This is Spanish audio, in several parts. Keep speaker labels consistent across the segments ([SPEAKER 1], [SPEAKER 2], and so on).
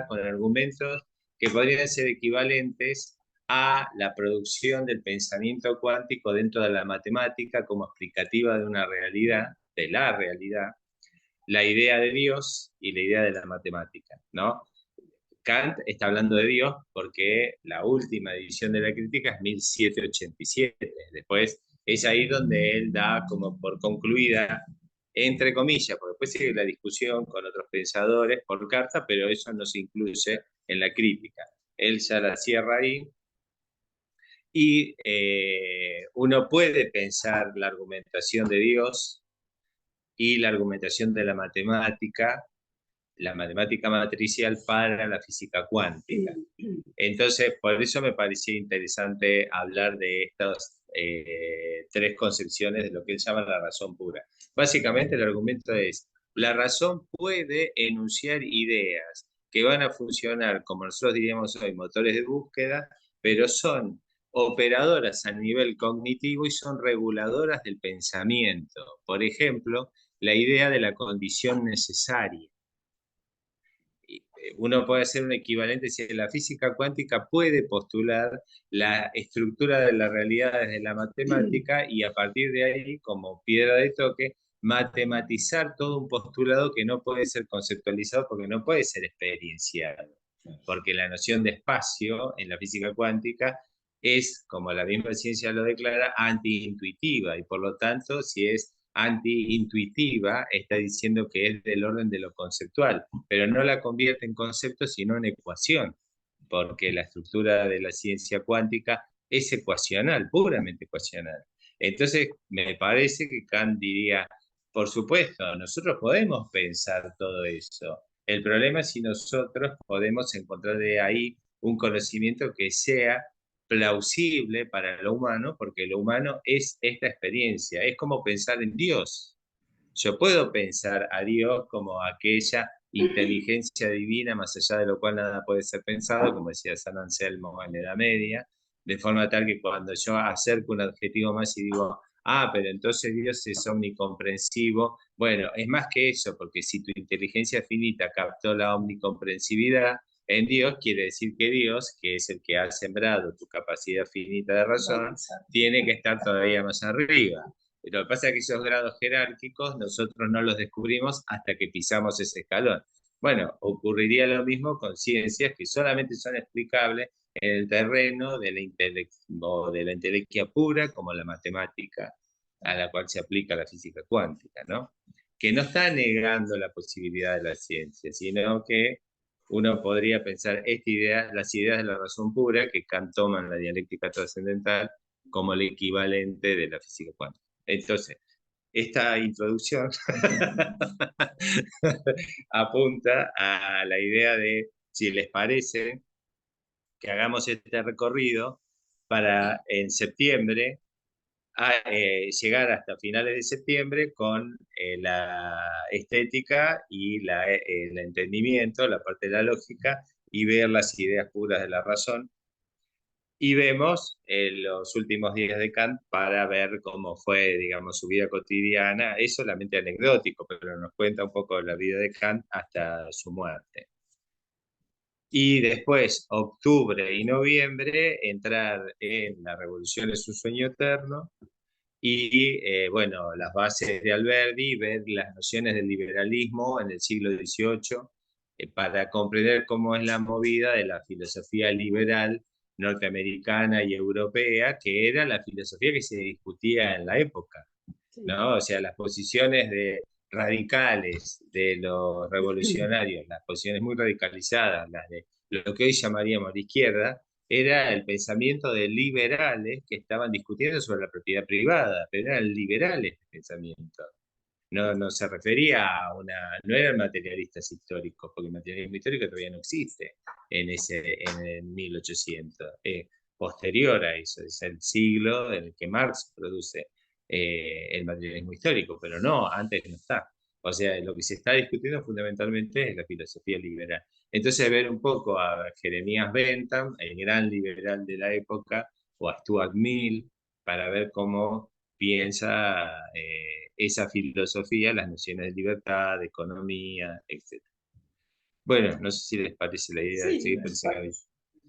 [SPEAKER 1] con argumentos que podrían ser equivalentes a la producción del pensamiento cuántico dentro de la matemática como explicativa de una realidad, de la realidad, la idea de Dios y la idea de la matemática, ¿no? Kant está hablando de Dios porque la última edición de la crítica es 1787. Después es ahí donde él da como por concluida, entre comillas, porque después sigue la discusión con otros pensadores por carta, pero eso no se incluye en la crítica. Él ya la cierra ahí y uno puede pensar la argumentación de Dios y la argumentación de la matemática matricial para la física cuántica. Entonces, por eso me parecía interesante hablar de estas tres concepciones de lo que él llama la razón pura. Básicamente el argumento es, la razón puede enunciar ideas que van a funcionar, como nosotros diríamos hoy, motores de búsqueda, pero son operadoras a nivel cognitivo y son reguladoras del pensamiento. Por ejemplo, la idea de la condición necesaria. Uno puede hacer un equivalente, si la física cuántica puede postular la estructura de la realidad desde la matemática y a partir de ahí, como piedra de toque, matematizar todo un postulado que no puede ser conceptualizado porque no puede ser experienciado. Porque la noción de espacio en la física cuántica es, como la misma ciencia lo declara, antiintuitiva y por lo tanto, si es antiintuitiva, está diciendo que es del orden de lo conceptual, pero no la convierte en concepto, sino en ecuación, porque la estructura de la ciencia cuántica es ecuacional, puramente ecuacional. Entonces, me parece que Kant diría, por supuesto, nosotros podemos pensar todo eso. El problema es si nosotros podemos encontrar de ahí un conocimiento que sea plausible para lo humano, porque lo humano es esta experiencia, es como pensar en Dios. Yo puedo pensar a Dios como aquella inteligencia divina, más allá de lo cual nada puede ser pensado, como decía San Anselmo en la Edad Media, de forma tal que cuando yo acerco un adjetivo más y digo, ah, pero entonces Dios es omnicomprensivo, bueno, es más que eso, porque si tu inteligencia finita captó la omnicomprensividad, en Dios quiere decir que Dios, que es el que ha sembrado tu capacidad finita de razón, tiene que estar todavía más arriba. Lo que pasa es que esos grados jerárquicos nosotros no los descubrimos hasta que pisamos ese escalón. Bueno, ocurriría lo mismo con ciencias que solamente son explicables en el terreno de la intelequia pura, como la matemática, a la cual se aplica la física cuántica, ¿no? Que no está negando la posibilidad de la ciencia, sino que uno podría pensar las ideas de la razón pura, que Kant toma en la dialéctica trascendental, como el equivalente de la física cuántica. Entonces, esta introducción apunta a la idea de, si les parece, que hagamos este recorrido para en septiembre llegar hasta finales de septiembre con la estética y el entendimiento, la parte de la lógica, y ver las ideas puras de la razón. Y vemos los últimos días de Kant para ver cómo fue, digamos, su vida cotidiana. Es solamente anecdótico, pero nos cuenta un poco de la vida de Kant hasta su muerte. Y después, octubre y noviembre, entrar en La Revolución es un sueño eterno y, bueno, las bases de Alberti, ver las nociones del liberalismo en el siglo XVIII para comprender cómo es la movida de la filosofía liberal norteamericana y europea, que era la filosofía que se discutía en la época, ¿no? O sea, las posiciones radicales de los revolucionarios, las posiciones muy radicalizadas, las de lo que hoy llamaríamos la izquierda, era el pensamiento de liberales que estaban discutiendo sobre la propiedad privada, pero eran liberales de pensamiento. No, no se refería a no eran materialistas históricos, porque el materialismo histórico todavía no existe en el 1800. Posterior a eso, es el siglo en el que Marx produce el materialismo histórico, pero no, antes no está. O sea, lo que se está discutiendo fundamentalmente es la filosofía liberal. Entonces, ver un poco a Jeremías Bentham, el gran liberal de la época, o a Stuart Mill, para ver cómo piensa esa filosofía, las nociones de libertad, de economía, etc. Bueno, no sé si les parece la idea de
[SPEAKER 2] Sí,
[SPEAKER 1] seguir por ese camino.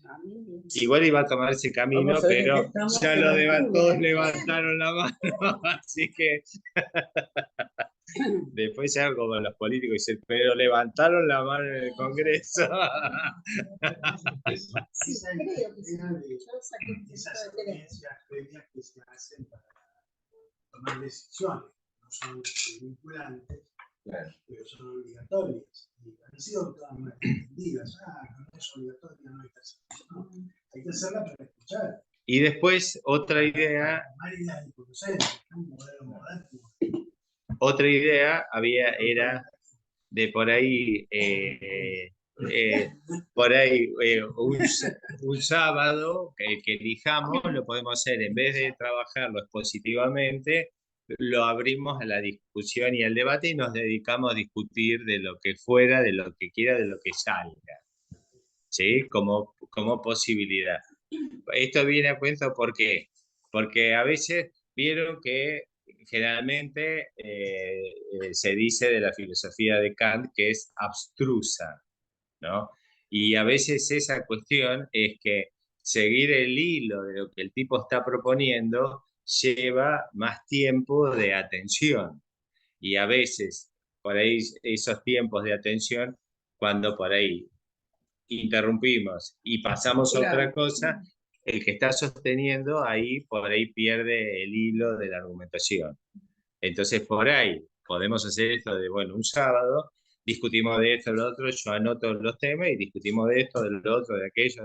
[SPEAKER 2] a mí bien.
[SPEAKER 1] Igual iba a tomar ese camino,
[SPEAKER 3] Vamos a ver en qué
[SPEAKER 1] pero
[SPEAKER 3] estamos
[SPEAKER 1] ya
[SPEAKER 3] con
[SPEAKER 1] lo
[SPEAKER 3] octubre.
[SPEAKER 1] todos levantaron la mano, así que después ya como los políticos dicen, pero levantaron la mano en el Congreso.
[SPEAKER 2] Sí, creo que sí. Yo saqué un
[SPEAKER 4] Esas
[SPEAKER 2] poquito de creencia.
[SPEAKER 4] experiencias previas que se hacen para tomar decisiones, no son vinculantes,
[SPEAKER 3] Claro.
[SPEAKER 4] pero son obligatorias. Y han sido todas entendidas. No es obligatoria, no hay que hacerla. No, hay que hacerla para escuchar.
[SPEAKER 1] Y después otra idea,
[SPEAKER 4] Tomar ideas de conocer, un modelo moderno.
[SPEAKER 1] otra idea era de por ahí un sábado que elijamos, lo podemos hacer, en vez de trabajarlo expositivamente, lo abrimos a la discusión y al debate y nos dedicamos a discutir de lo que fuera, de lo que quiera, de lo que salga, ¿sí? Como posibilidad. Esto viene a cuento, ¿por qué? Porque a veces vieron que generalmente se dice de la filosofía de Kant que es abstrusa, ¿no? Y a veces esa cuestión es que seguir el hilo de lo que el tipo está proponiendo lleva más tiempo de atención. Y a veces, por ahí, esos tiempos de atención, cuando por ahí interrumpimos y pasamos a otra cosa, el que está sosteniendo ahí, por ahí pierde el hilo de la argumentación. Entonces, por ahí podemos hacer esto de, bueno, un sábado, discutimos de esto, de lo otro, yo anoto los temas y discutimos de esto, de lo otro, de aquello,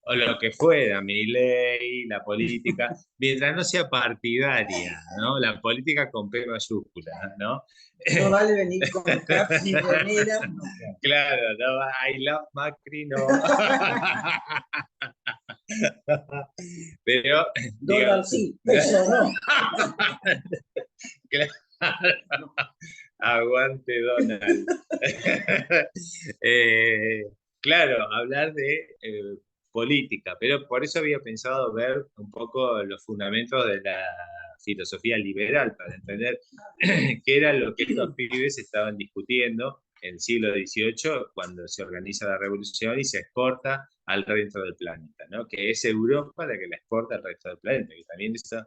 [SPEAKER 1] o lo que fuera, mi ley, la política, mientras no sea partidaria, ¿no? La política con P mayúscula, ¿no?
[SPEAKER 3] No vale venir con caps ni remera. No.
[SPEAKER 1] Claro, no, I love Macri, no. Pero,
[SPEAKER 3] Dólar sí, peso no.
[SPEAKER 1] Claro. Aguante Donald. Claro, hablar de política, pero por eso había pensado ver un poco los fundamentos de la filosofía liberal, para entender qué era lo que estos pibes estaban discutiendo en el siglo XVIII, cuando se organiza la revolución y se exporta al resto del planeta, ¿no? Que es Europa la que la exporta al resto del planeta, y también eso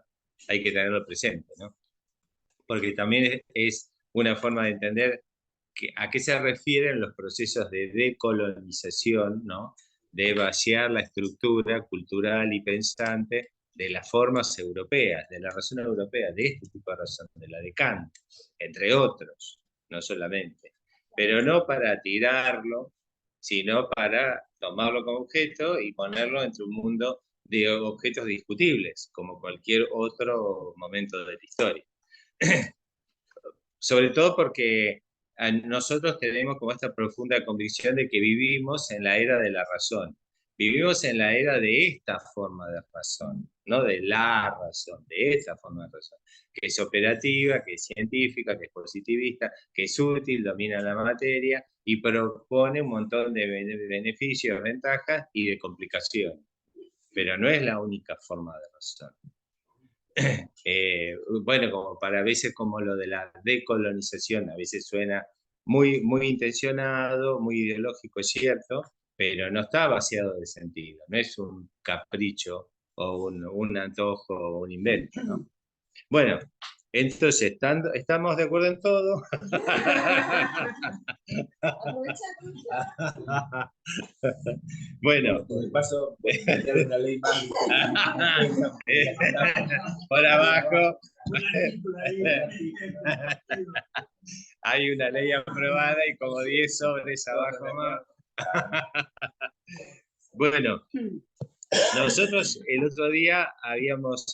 [SPEAKER 1] hay que tenerlo presente, ¿no? Porque también es una forma de entender a qué se refieren los procesos de decolonización, ¿no? De vaciar la estructura cultural y pensante de las formas europeas, de la razón europea, de este tipo de razón, de la de Kant, entre otros, no solamente. Pero no para tirarlo, sino para tomarlo como objeto y ponerlo entre un mundo de objetos discutibles, como cualquier otro momento de la historia. Sobre todo porque nosotros tenemos como esta profunda convicción de que vivimos en la era de la razón. Vivimos en la era de esta forma de razón, no de la razón, de esta forma de razón, que es operativa, que es científica, que es positivista, que es útil, domina la materia y propone un montón de beneficios, ventajas y de complicaciones. Pero no es la única forma de razón. Bueno, como para a veces como lo de la decolonización, a veces suena muy intencionado, muy ideológico, es cierto, pero no está vaciado de sentido, no es un capricho o un antojo o un invento, ¿no? Bueno, entonces, ¿estamos de acuerdo en todo? Bueno,
[SPEAKER 3] Por el paso, meter una ley más.
[SPEAKER 1] por abajo hay una ley aprobada y como 10 sobres abajo más. Bueno, nosotros el otro día habíamos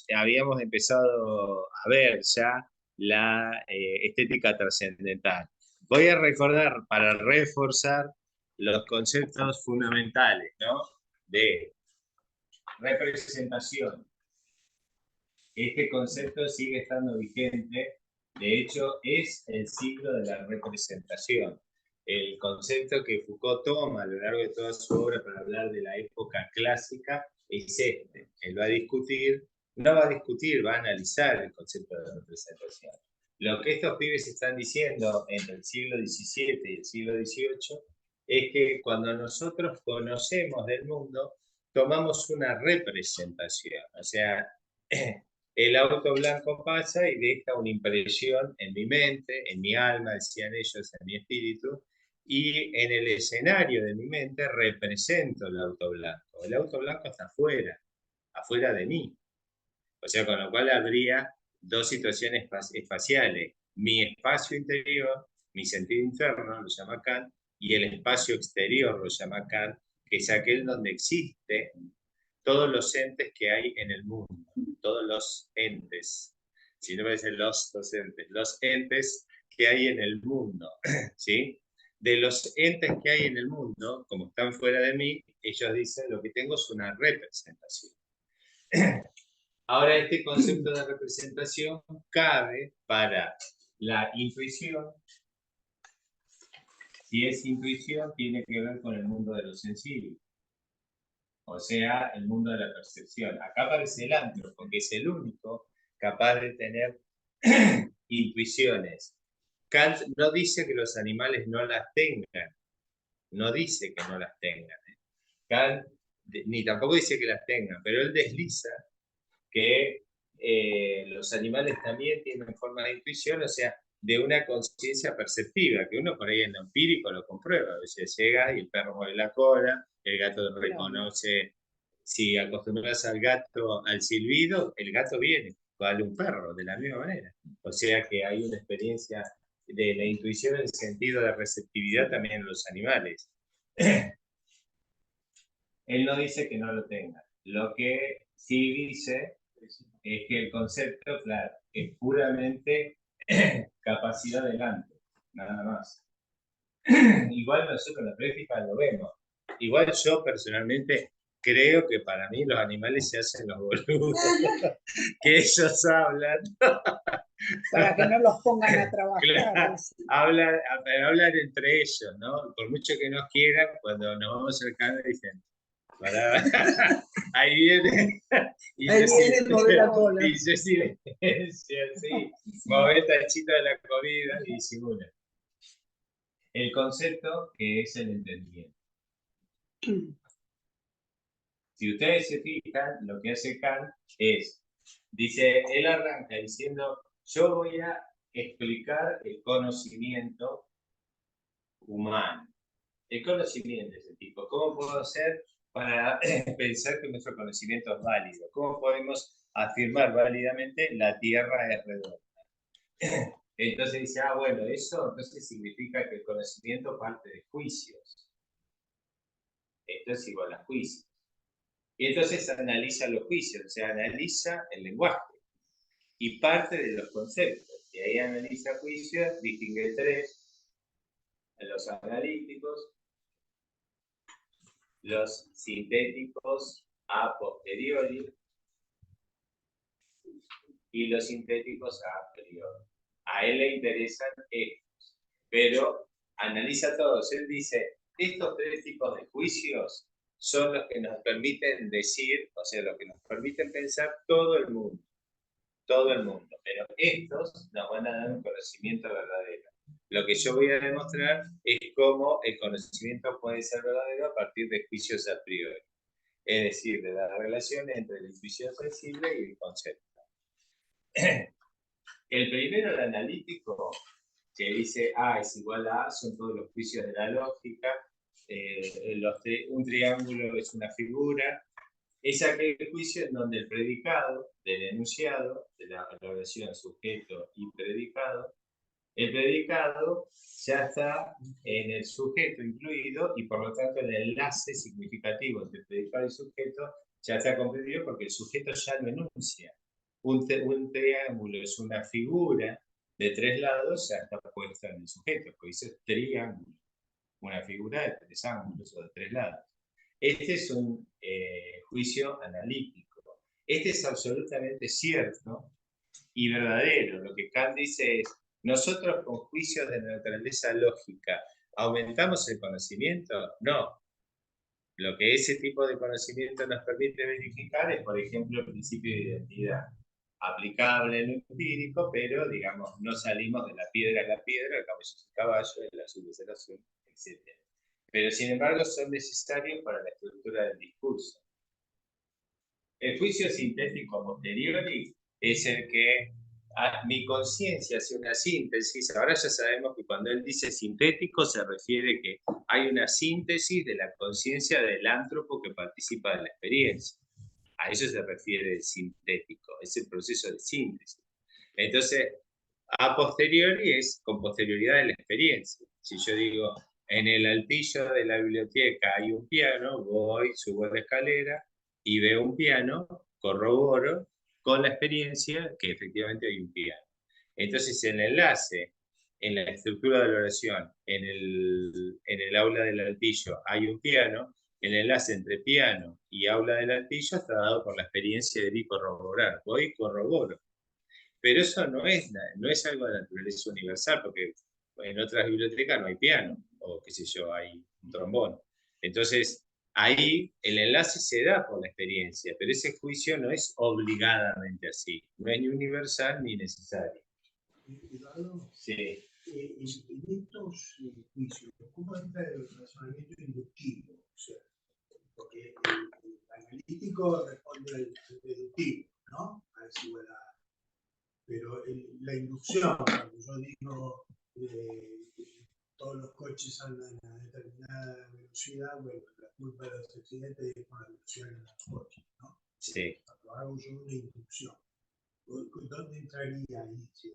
[SPEAKER 1] empezado a ver ya la estética trascendental. Voy a recordar para reforzar los conceptos fundamentales, ¿no? De representación. Este concepto sigue estando vigente, de hecho es el ciclo de la representación. El concepto que Foucault toma a lo largo de toda su obra para hablar de la época clásica es este. Él va a discutir, no va a discutir, va a analizar el concepto de representación. Lo que estos pibes están diciendo entre el siglo XVII y el siglo XVIII es que cuando nosotros conocemos del mundo, tomamos una representación. O sea, el auto blanco pasa y deja una impresión en mi mente, en mi alma, decían ellos, en mi espíritu, y en el escenario de mi mente represento el auto blanco. El auto blanco está afuera, afuera de mí. O sea, con lo cual habría dos situaciones espaciales. Mi espacio interior, mi sentido interno, lo llama Kant, y el espacio exterior, lo llama Kant, que es aquel donde existe todos los entes que hay en el mundo, todos los entes. Si no me dicen los docentes, los entes que hay en el mundo, ¿sí? De los entes que hay en el mundo, como están fuera de mí, ellos dicen lo que tengo es una representación. Ahora, este concepto de representación cabe para la intuición. Si es intuición, tiene que ver con el mundo de lo sensible, o sea, el mundo de la percepción. Acá aparece el antro, porque es el único capaz de tener intuiciones. Kant no dice que los animales no las tengan, no dice que no las tengan. Kant ni tampoco dice que las tengan, pero él desliza que los animales también tienen forma de intuición, o sea, de una conciencia perceptiva, que uno por ahí en lo empírico lo comprueba. A veces llega y el perro mueve la cola, el gato reconoce, si acostumbras al gato al silbido, el gato viene, vale un perro, de la misma manera. O sea que hay una experiencia de la intuición en el sentido de receptividad también en los animales. Él no dice que no lo tenga. Lo que sí dice es que el concepto, claro, es puramente capacidad delante, nada más. Igual nosotros en la práctica lo vemos. Igual yo personalmente creo que para mí los animales se hacen los boludos, que ellos hablan.
[SPEAKER 2] Para que no los pongan a trabajar.
[SPEAKER 1] Claro, hablan entre ellos, ¿no? Por mucho que nos quieran, cuando nos vamos acercando dicen, para, ahí viene, y
[SPEAKER 3] Ahí
[SPEAKER 1] yo
[SPEAKER 3] viene,
[SPEAKER 1] sí,
[SPEAKER 3] mover la cola.
[SPEAKER 1] y yo silencio, sí, mover tachito de la comida y disimula. El concepto que es el entendimiento. Si ustedes se fijan, lo que hace Kant es, dice, él arranca diciendo, yo voy a explicar el conocimiento humano. El conocimiento de ese tipo. ¿Cómo puedo hacer para pensar que nuestro conocimiento es válido? ¿Cómo podemos afirmar válidamente la Tierra es redonda? Entonces dice, bueno, eso entonces significa que el conocimiento parte de juicios. Esto es igual a juicios. Y entonces analiza los juicios, o sea, analiza el lenguaje y parte de los conceptos. Y ahí analiza juicios, distingue tres, los analíticos, los sintéticos a posteriori y los sintéticos a priori. A él le interesan estos, pero analiza todos. Él dice, estos tres tipos de juicios son los que nos permiten decir, o sea, los que nos permiten pensar todo el mundo, pero estos nos van a dar un conocimiento verdadero. Lo que yo voy a demostrar es cómo el conocimiento puede ser verdadero a partir de juicios a priori, es decir, de la relación entre la intuición sensible y el concepto. El primero, el analítico, que dice A es igual a A, son todos los juicios de la lógica, un triángulo es una figura, es aquel juicio en donde el predicado del enunciado, de la relación sujeto y predicado, el predicado ya está en el sujeto incluido y por lo tanto el enlace significativo entre predicado y sujeto ya está comprendido porque el sujeto ya lo enuncia. Un triángulo es una figura de tres lados, ya está puesta en el sujeto, porque dice triángulo, una figura de tres ángulos o de tres lados. Este es un juicio analítico. Este es absolutamente cierto y verdadero. Lo que Kant dice es, nosotros con juicios de naturaleza lógica, ¿aumentamos el conocimiento? No. Lo que ese tipo de conocimiento nos permite verificar es, por ejemplo, el principio de identidad, aplicable en lo empírico, pero, digamos, no salimos de la piedra a la piedra, el caballo es el caballo, el azul es el azul, etc. pero sin embargo son necesarios para la estructura del discurso. El juicio sintético a posteriori es el que mi conciencia hace una síntesis. Ahora ya sabemos que cuando él dice sintético se refiere que hay una síntesis de la conciencia del ántropo que participa de la experiencia. A eso se refiere el sintético, es el proceso de síntesis. Entonces, a posteriori es con posterioridad de la experiencia. Si yo digo, en el altillo de la biblioteca hay un piano, voy, subo la escalera y veo un piano, corroboro con la experiencia que efectivamente hay un piano. Entonces, el enlace en la estructura de la oración, en el aula del altillo hay un piano, el enlace entre piano y aula del altillo está dado por la experiencia de ir corroborar. Voy y corroboro. Pero eso no es algo de naturaleza universal, porque en otras bibliotecas no hay piano, o qué sé yo, hay un trombón. Entonces, ahí el enlace se da por la experiencia, pero ese juicio no es obligadamente así, no es ni universal ni necesario.
[SPEAKER 4] Eduardo,
[SPEAKER 1] Sí.
[SPEAKER 4] en estos juicios, ¿cómo entra el razonamiento inductivo? O sea, porque el analítico responde al deductivo, ¿no? A es igual a. Pero la inducción, cuando yo digo todos los coches andan a determinada velocidad, bueno, la culpa de los accidentes es por la velocidad de los coches, ¿no?
[SPEAKER 1] Sí.
[SPEAKER 4] Cuando hago yo una inducción, ¿dónde entraría ahí? Si es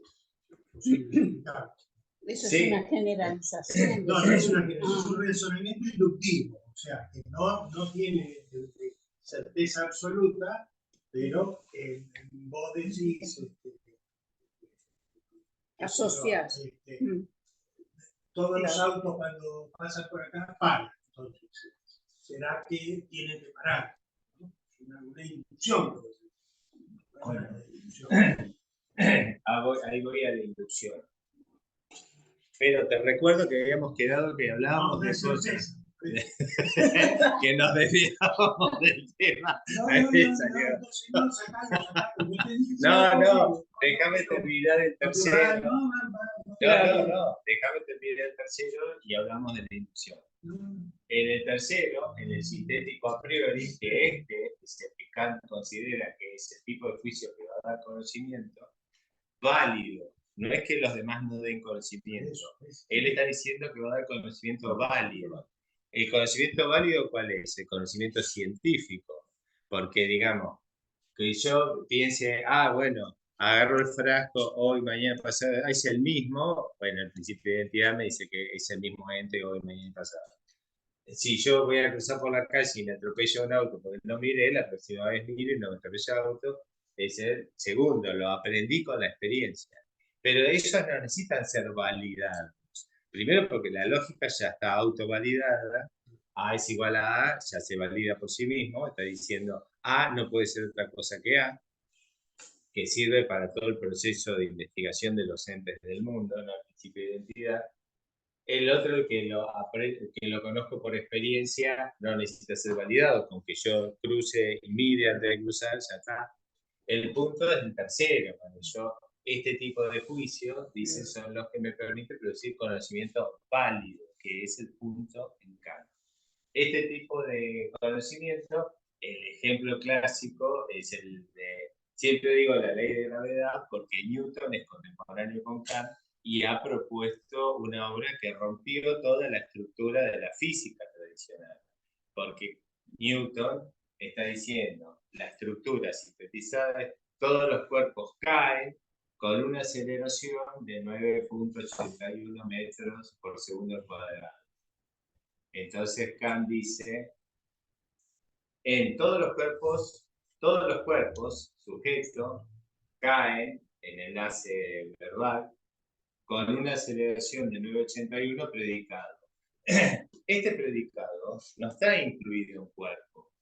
[SPEAKER 4] posible explicar.
[SPEAKER 2] Eso
[SPEAKER 1] Sí.
[SPEAKER 2] es una generalización.
[SPEAKER 4] No, no es una generación, es un razonamiento inductivo, o sea, que no tiene certeza absoluta, pero vos decís,
[SPEAKER 2] asocias.
[SPEAKER 4] Todos los autos cuando pasan por acá paran, entonces, ¿será que tienen que parar? ¿No? Es una inducción.
[SPEAKER 1] Bueno. Ahí voy a la inducción. Pero te recuerdo que habíamos quedado que hablábamos de cosas que nos desviábamos del tema. No, déjame terminar el tercero. No, déjame terminar el tercero y hablamos de la inducción. En el tercero, en el sintético a priori, que es el que Kant considera que es el tipo de juicio que va a dar conocimiento, válido. No es que los demás no den conocimiento. Él está diciendo que va a dar conocimiento válido. ¿El conocimiento válido cuál es? El conocimiento científico. Porque, digamos, que yo piense, bueno, agarro el frasco hoy, mañana, pasado, es el mismo. Bueno, el principio de identidad me dice que es el mismo ente hoy, mañana, pasado. Si yo voy a cruzar por la calle y me atropella un auto porque no miré, la próxima vez miro y no me atropella el auto, es el segundo, lo aprendí con la experiencia. Pero ellos no necesitan ser validados. Primero porque la lógica ya está autovalidada, A es igual a A, ya se valida por sí mismo, está diciendo A no puede ser otra cosa que A, que sirve para todo el proceso de investigación de los entes del mundo, ¿no? El principio de identidad. El otro que lo conozco por experiencia no necesita ser validado, con que yo cruce y mire antes de cruzar, ya está. El punto es el tercero, cuando yo, este tipo de juicios, dicen, son los que me permiten producir conocimiento válido, que es el punto en Kant. Este tipo de conocimiento, el ejemplo clásico es el de, siempre digo la ley de gravedad, porque Newton es contemporáneo con Kant, y ha propuesto una obra que rompió toda la estructura de la física tradicional. Porque Newton está diciendo, la estructura sintetizada, todos los cuerpos caen con una aceleración de 9.81 metros por segundo al cuadrado. Entonces Kant dice, en todos los cuerpos sujetos caen en enlace verbal con una aceleración de 9.81 predicado. Este predicado no está incluido en un cuerpo,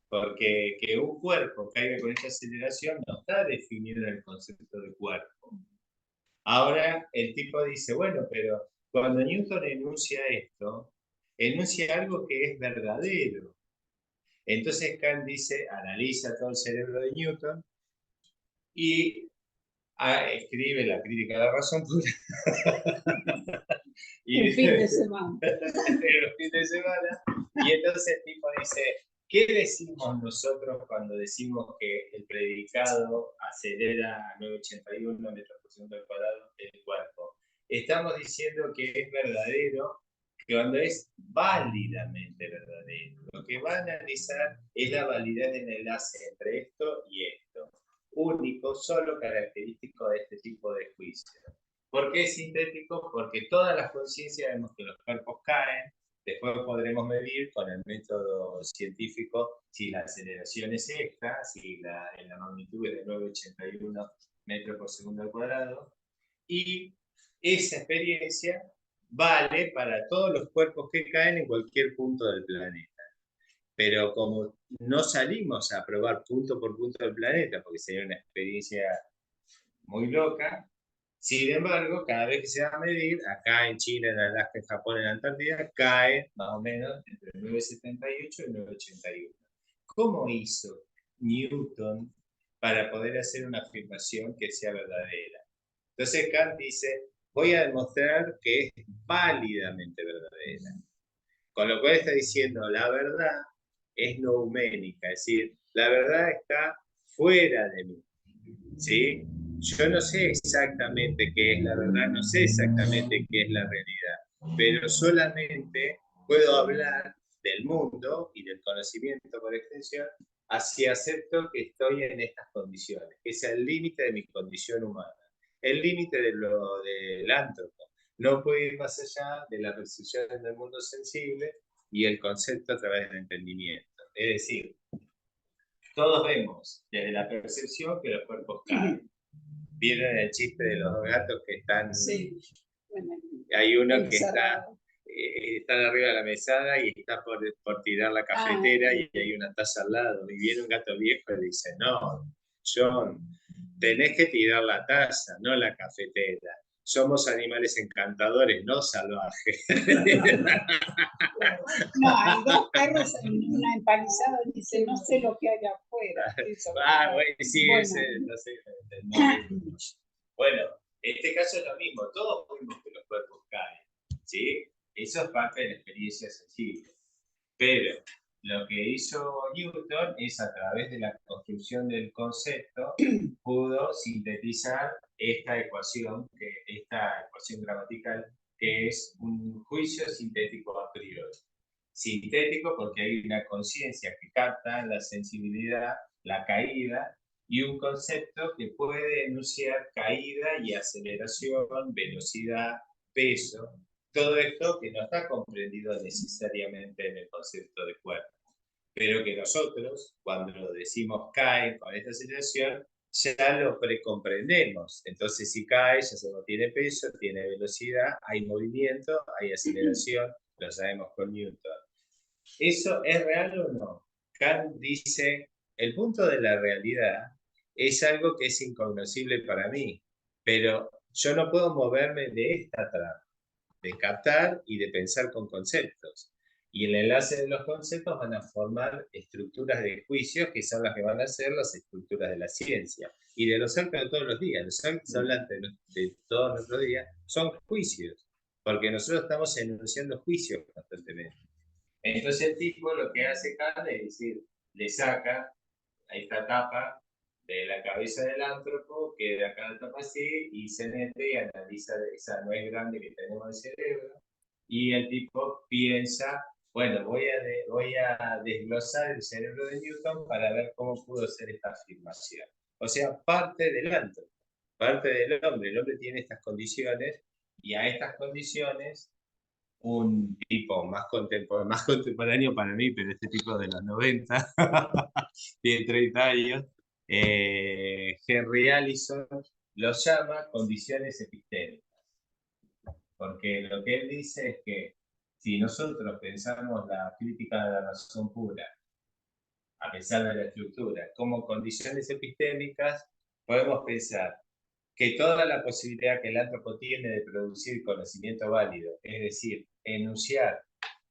[SPEAKER 1] porque que un cuerpo caiga con esta aceleración no está definido en el concepto de cuerpo. Ahora el tipo dice, bueno, pero cuando Newton enuncia esto, enuncia algo que es verdadero. Entonces Kant dice, analiza todo el cerebro de Newton y escribe la crítica de la razón pura.
[SPEAKER 2] Un fin de semana.
[SPEAKER 1] Un fin de semana. Y entonces el tipo dice, ¿qué decimos nosotros cuando decimos que el predicado acelera a 981 metros por segundo al cuadrado del cuerpo? Estamos diciendo que es verdadero cuando es válidamente verdadero. Lo que va a analizar es la validez del enlace entre esto y esto. Único, solo característico de este tipo de juicio. ¿Por qué es sintético? Porque todas las conciencias vemos que los cuerpos caen, después podremos medir con el método científico si la aceleración es esta, si la magnitud es de 981 metros por segundo al cuadrado, y esa experiencia vale para todos los cuerpos que caen en cualquier punto del planeta. Pero como no salimos a probar punto por punto del planeta, porque sería una experiencia muy loca, sin embargo, cada vez que se va a medir, acá en China, en Alaska, en Japón, en la Antártida, cae más o menos entre 978 y 981. ¿Cómo hizo Newton para poder hacer una afirmación que sea verdadera? Entonces Kant dice, voy a demostrar que es válidamente verdadera. Con lo cual está diciendo, la verdad es nouménica, es decir, la verdad está fuera de mí. ¿Sí? Yo no sé exactamente qué es la verdad, no sé exactamente qué es la realidad, pero solamente puedo hablar del mundo y del conocimiento por extensión, así acepto que estoy en estas condiciones, que es el límite de mi condición humana, el límite del ántropo. No puedo ir más allá de la percepción del mundo sensible y el concepto a través del entendimiento. Es decir, todos vemos desde la percepción que los cuerpos caen. ¿Vieron el chiste de los dos gatos que están?
[SPEAKER 2] Sí. Bueno,
[SPEAKER 1] hay uno que
[SPEAKER 2] encerrado.
[SPEAKER 1] está arriba de la mesada y está por tirar la cafetera y hay una taza al lado. Y viene un gato viejo y dice, no, John, tenés que tirar la taza, no la cafetera. Somos animales encantadores, no salvajes.
[SPEAKER 2] No, hay dos perros en una empalizada y dice, no sé lo que hay afuera. Eso,
[SPEAKER 1] Bueno, sí,
[SPEAKER 2] bueno.
[SPEAKER 1] ese, no sé. Bueno, en este caso es lo mismo, todos vemos que los cuerpos caen, ¿sí? Eso es parte de la experiencia sensible. Pero lo que hizo Newton es, a través de la construcción del concepto, pudo sintetizar esta ecuación gramatical, que es un juicio sintético a priori. Sintético porque hay una conciencia que capta la sensibilidad, la caída, y un concepto que puede enunciar caída y aceleración, velocidad, peso, todo esto que no está comprendido necesariamente en el concepto de cuerpo, pero que nosotros, cuando decimos cae con esta aceleración, ya lo precomprendemos. Entonces, si cae, ya sabemos, tiene peso, tiene velocidad, hay movimiento, hay aceleración, lo sabemos con Newton. ¿Eso es real o no? Kant dice, el punto de la realidad es algo que es incognoscible para mí, pero yo no puedo moverme de esta trama, de captar y de pensar con conceptos. Y el enlace de los conceptos van a formar estructuras de juicios que son las que van a ser las estructuras de la ciencia. Y de los actos de todos los días, los actos hablantes de todos nuestros días son juicios, porque nosotros estamos enunciando juicios constantemente. Entonces el tipo lo que hace Kant es decir, le saca a esta tapa de la cabeza del ántropo, queda cada tapa así, y se mete y analiza esa nuez grande que tenemos en el cerebro, y el tipo piensa, bueno, voy a desglosar el cerebro de Newton para ver cómo pudo hacer esta afirmación. O sea, parte del ántropo, parte del hombre. El hombre tiene estas condiciones, y a estas condiciones un tipo más contemporáneo para mí, pero este tipo de los 90, tiene 30 años, Henry Allison los llama condiciones epistémicas. Porque lo que él dice es que si nosotros pensamos la crítica de la razón pura, a pesar de la estructura, como condiciones epistémicas, podemos pensar que toda la posibilidad que el ántropo tiene de producir conocimiento válido, es decir, enunciar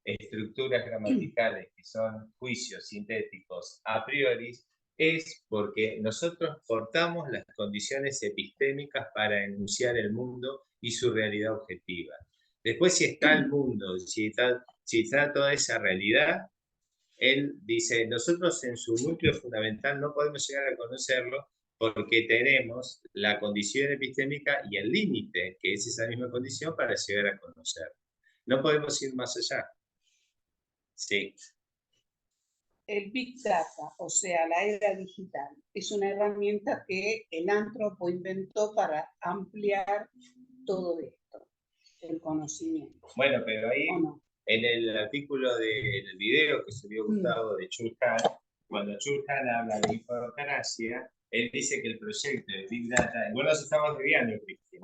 [SPEAKER 1] estructuras gramaticales que son juicios sintéticos a priori, es porque nosotros portamos las condiciones epistémicas para enunciar el mundo y su realidad objetiva. Después, si está el mundo, si está toda esa realidad, él dice, nosotros en su núcleo fundamental no podemos llegar a conocerlo porque tenemos la condición epistémica y el límite, que es esa misma condición, para llegar a conocerlo. No podemos ir más allá. Sí.
[SPEAKER 2] El Big Data, o sea, la era digital, es una herramienta que el antropo inventó para ampliar todo esto, el conocimiento.
[SPEAKER 1] Bueno, pero ahí,
[SPEAKER 2] ¿O no?
[SPEAKER 1] en el artículo del video que subió Gustavo de Churkan, cuando Churkan habla de infocracia, él dice que el proyecto de Big Data, igual nos estamos desviando, Cristina.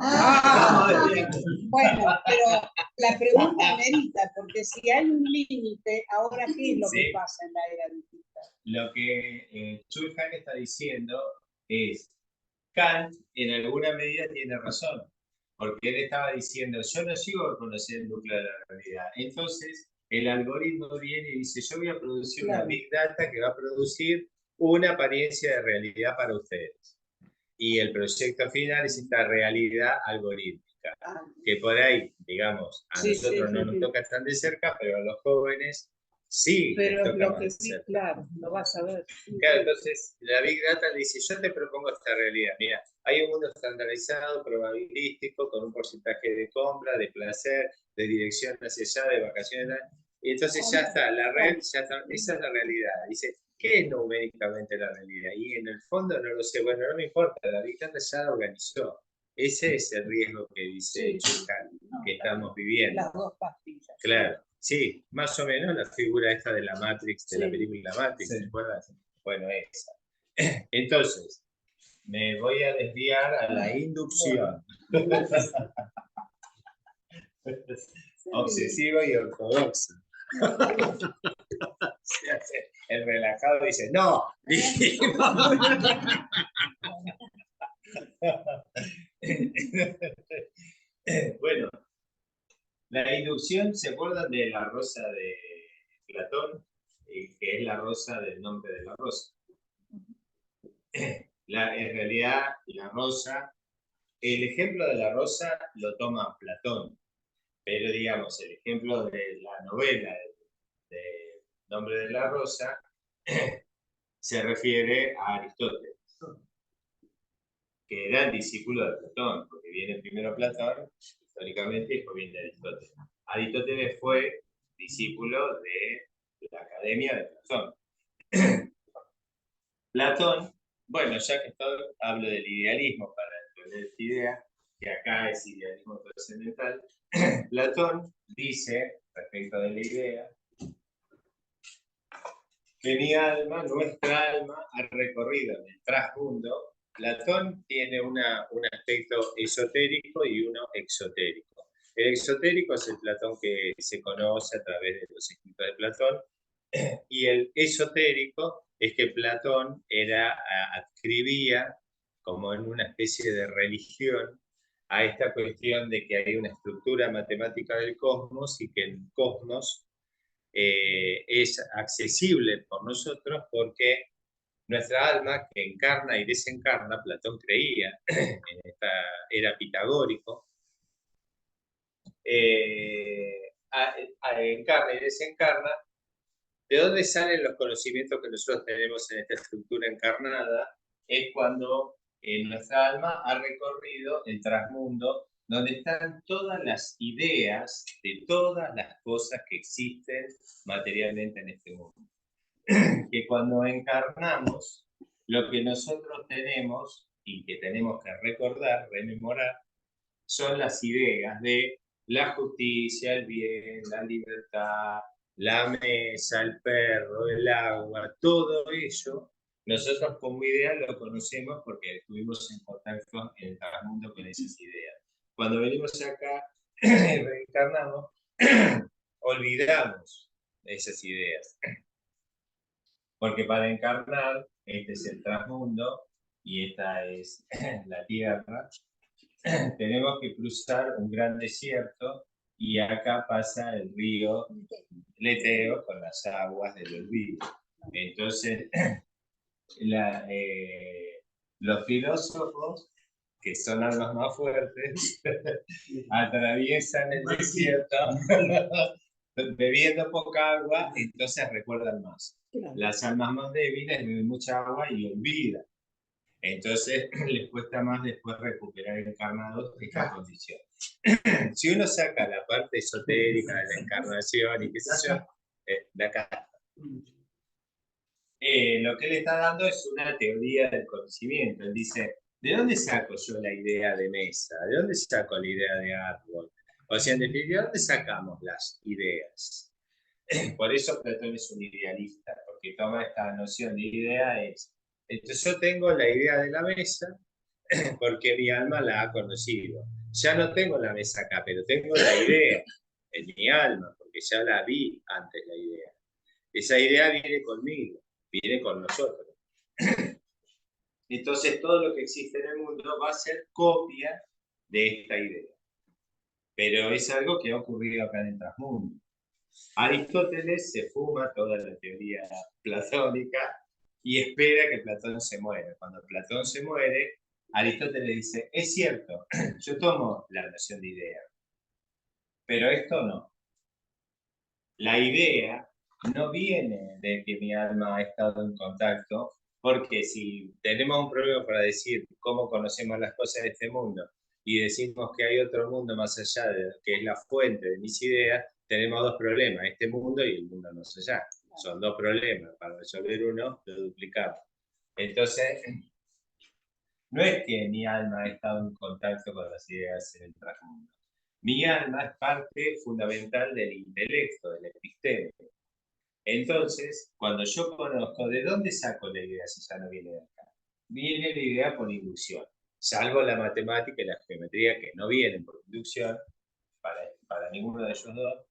[SPEAKER 2] Bueno, pero la pregunta amerita, porque si hay un límite, ahora ¿qué es lo que pasa en la era digital?
[SPEAKER 1] Lo que Churkan está diciendo es, Kant en alguna medida tiene razón, porque él estaba diciendo, yo no sigo a conocer el núcleo de la realidad. Entonces, el algoritmo viene y dice, yo voy a producir una Big Data que va a producir una apariencia de realidad para ustedes. Y el proyecto final es esta realidad algorítmica, que por ahí, digamos, a nosotros no nos toca tan de cerca, pero a los jóvenes sí.
[SPEAKER 2] Pero lo que sí, claro, lo vas a ver.
[SPEAKER 1] Claro, entonces la Big Data le dice, yo te propongo esta realidad. Mira, hay un mundo estandarizado, probabilístico, con un porcentaje de compra, de placer, de dirección hacia allá, de vacaciones. Y entonces ya está, la red, ya está, esa es la realidad. Dice, ¿qué es numéricamente la realidad? Y en el fondo no lo sé. Bueno, no me importa, la Big Data ya lo organizó. Ese es el riesgo que dice Churkan, que estamos viviendo.
[SPEAKER 2] Las dos pastillas.
[SPEAKER 1] Claro. Sí, más o menos la figura esta de la Matrix, de la película Matrix, ¿te acuerdas? Bueno, esa. Entonces, me voy a desviar a la inducción. Obsesivo y ortodoxo. El relajado dice, no, bueno, la inducción, ¿se acuerdan de la rosa de Platón? Que es la rosa del nombre de la rosa. En realidad, la rosa, el ejemplo de la rosa lo toma Platón, pero digamos, el ejemplo de la novela de Nombre de la Rosa se refiere a Aristóteles, que era el discípulo de Platón, porque viene primero Platón, históricamente, y después viene Aristóteles. Aristóteles fue discípulo de la Academia de Platón. Platón, bueno, ya que hablo del idealismo para entender esta idea, que acá es idealismo trascendental, Platón dice, respecto de la idea, que mi alma, nuestra alma, ha recorrido en el trasmundo. Platón tiene un aspecto esotérico y uno exotérico. El exotérico es el Platón que se conoce a través de los escritos de Platón, y el esotérico es que Platón adscribía como en una especie de religión a esta cuestión de que hay una estructura matemática del cosmos y que el cosmos es accesible por nosotros porque nuestra alma, que encarna y desencarna, Platón creía, era pitagórico, encarna y desencarna. ¿De dónde salen los conocimientos que nosotros tenemos en esta estructura encarnada? Es cuando nuestra alma ha recorrido el trasmundo, donde están todas las ideas de todas las cosas que existen materialmente en este mundo. Que cuando encarnamos, lo que nosotros tenemos y que tenemos que recordar, rememorar, son las ideas de la justicia, el bien, la libertad, la mesa, el perro, el agua, todo ello, nosotros como idea lo conocemos porque estuvimos en contacto en el trasmundo con esas ideas. Cuando venimos acá y reencarnamos, olvidamos esas ideas. Porque para encarnar, este es el trasmundo y esta es la tierra, tenemos que cruzar un gran desierto y acá pasa el río Leteo con las aguas del olvido. Entonces, los filósofos, que son los más fuertes, atraviesan el desierto bebiendo poca agua, entonces recuerdan más. Las almas más débiles beben mucha agua y olvidan. Entonces les cuesta más después recuperar encarnados esta condición. Si uno saca la parte esotérica de la encarnación y qué sé yo, de acá, lo que él está dando es una teoría del conocimiento. Él dice, ¿de dónde saco yo la idea de mesa? ¿De dónde saco la idea de árbol? O sea, en definitiva, ¿de dónde sacamos las ideas? Por eso Platón es un idealista, porque toma esta noción de idea entonces yo tengo la idea de la mesa porque mi alma la ha conocido. Ya no tengo la mesa acá, pero tengo la idea en mi alma, porque ya la vi antes la idea. Esa idea viene conmigo, viene con nosotros. Entonces todo lo que existe en el mundo va a ser copia de esta idea. Pero es algo que ha ocurrido acá en el transmundo. Aristóteles se fuma toda la teoría platónica y espera que Platón se muera. Cuando Platón se muere, Aristóteles dice, es cierto, yo tomo la noción de idea, pero esto no. La idea no viene de que mi alma ha estado en contacto, porque si tenemos un problema para decir cómo conocemos las cosas de este mundo y decimos que hay otro mundo más allá, que es la fuente de mis ideas, tenemos dos problemas, este mundo y el mundo más allá. Son dos problemas, para resolver uno lo duplicamos. Entonces, no es que mi alma ha estado en contacto con las ideas en el transmundo. Mi alma es parte fundamental del intelecto, del episteme. Entonces, cuando yo conozco, ¿de dónde saco la idea si ya no viene de acá? Viene la idea por inducción, salvo la matemática y la geometría que no vienen por inducción, para ninguno de ellos dos.